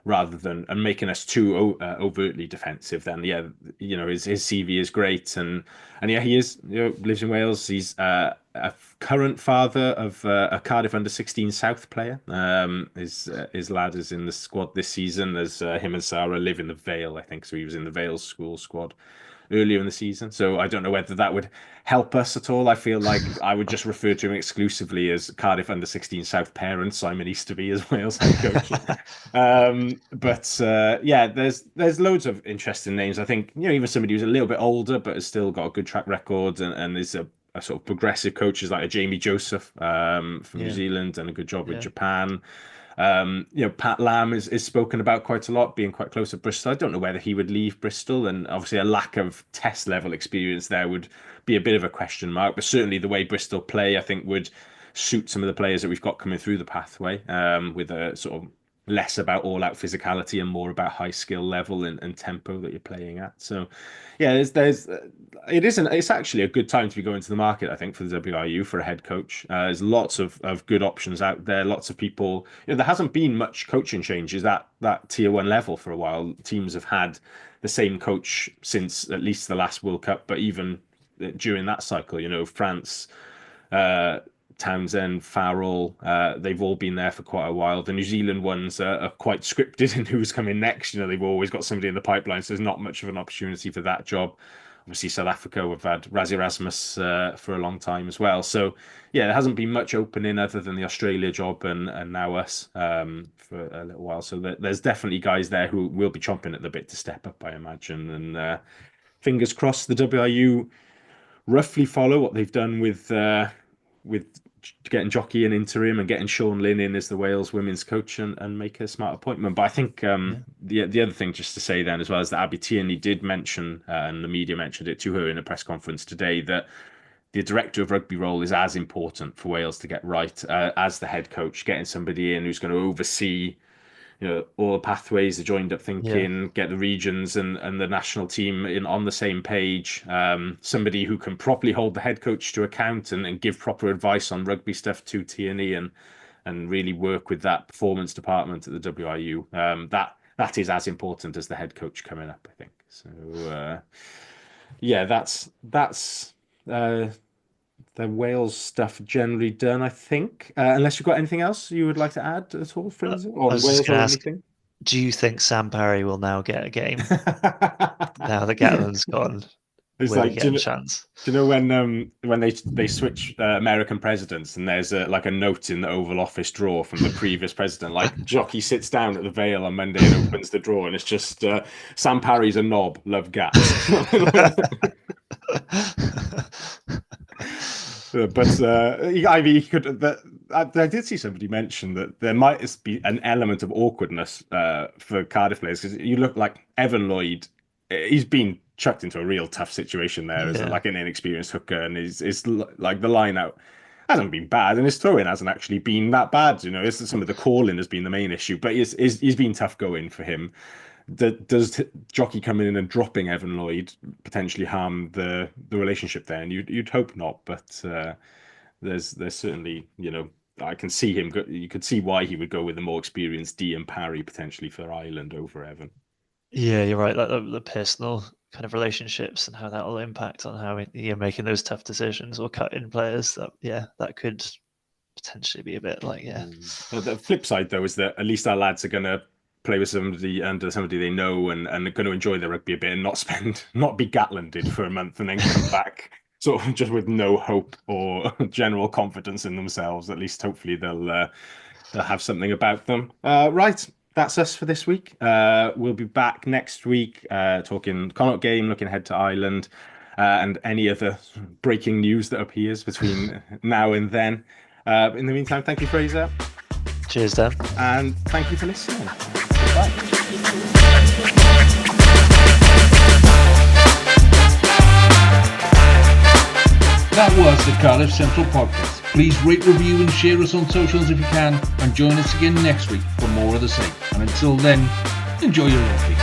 D: rather than making us too overtly defensive, then yeah, his CV is great and yeah, he is lives in Wales. He's a current father of a Cardiff under-16 South player. His lad is in the squad this season, as him and Sarah live in the Vale, I think, so he was in the Vale school squad earlier in the season. So I don't know whether that would help us at all. I feel like I would just refer to him exclusively as Cardiff under-16 South parent Simon Easterby as Wales head coach. Yeah, there's loads of interesting names. I think even somebody who's a little bit older but has still got a good track record and is a sort of progressive coach is like a Jamie Joseph from New Zealand, and a good job with Japan. Pat Lam is spoken about quite a lot, being quite close at Bristol. I don't know whether he would leave Bristol, and obviously a lack of test level experience there would be a bit of a question mark. But certainly the way Bristol play, I think, would suit some of the players that we've got coming through the pathway, with a sort of less about all-out physicality and more about high skill level and tempo that you're playing at. So yeah, it's actually a good time to be going to the market, I think, for the WRU for a head coach. There's lots of good options out there. Lots of people, there hasn't been much coaching changes at that tier 1 level for a while. Teams have had the same coach since at least the last World Cup, but even during that cycle, France, Townsend, Farrell, they've all been there for quite a while. The New Zealand ones are quite scripted in who's coming next. They've always got somebody in the pipeline, so there's not much of an opportunity for that job. Obviously, South Africa, we've had Rassie Erasmus for a long time as well. So yeah, there hasn't been much opening other than the Australia job and now us for a little while. So there's definitely guys there who will be chomping at the bit to step up, I imagine. And fingers crossed the WRU roughly follow what they've done with getting Jockey in interim and getting Sean Lynn in as the Wales women's coach and make a smart appointment. But I think the other thing just to say then as well is that Abby Tierney did mention, and the media mentioned it to her in a press conference today, that the director of rugby role is as important for Wales to get right as the head coach, getting somebody in who's going to oversee all the pathways, the joined up thinking, get the regions and the national team in on the same page. Somebody who can properly hold the head coach to account and give proper advice on rugby stuff to Tierney and really work with that performance department at the WRU. That is as important as the head coach coming up, I think. So yeah, that's the Wales stuff generally done, I think. Unless you've got anything else you would like to add at all, Fraser, or Wales or anything?
F: Do you think Sam Parry will now get a game now that Gatland's gone?
D: It's
F: will
D: like,
F: he get a chance?
D: Do you know when they switch American presidents and there's a note in the Oval Office drawer from the previous president, like Jockey sits down at the Vale on Monday and opens the drawer and it's just Sam Parry's a knob, love Gats. But I mean, I did see somebody mention that there might be an element of awkwardness for Cardiff players, because you look like Evan Lloyd. He's been chucked into a real tough situation there as like an inexperienced hooker, and is like the line out hasn't been bad, and his throwing hasn't actually been that bad. It's some of the calling has been the main issue, but he's been tough going for him. Does Jockey coming in and dropping Evan Lloyd potentially harm the relationship there? And you'd hope not, but there's certainly, I can see him. You could see why he would go with the more experienced Ian Parry potentially for Ireland over Evan.
F: Yeah, you're right. Like the personal kind of relationships and how that will impact on how you're making those tough decisions or cutting players. That could potentially be a bit like
D: The flip side though is that at least our lads are going to play with somebody they know and are going to enjoy the rugby a bit and not be Gatlanded for a month and then come back sort of just with no hope or general confidence in themselves. At least hopefully they'll have something about them. Right, that's us for this week. We'll be back next week talking Connacht game, looking ahead to Ireland, and any other breaking news that appears between now and then. In the meantime, thank you, Fraser.
F: Cheers, Dan.
D: And thank you for listening. Bye.
E: That was the Cardiff Central Podcast. Please rate, review and share us on socials if you can, and join us again next week for more of the same. And until then, enjoy your rugby.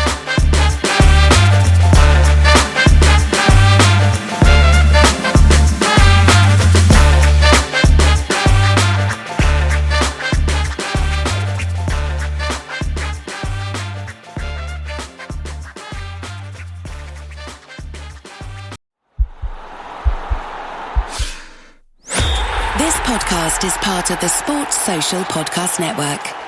G: This podcast is part of the Sports Social Podcast Network.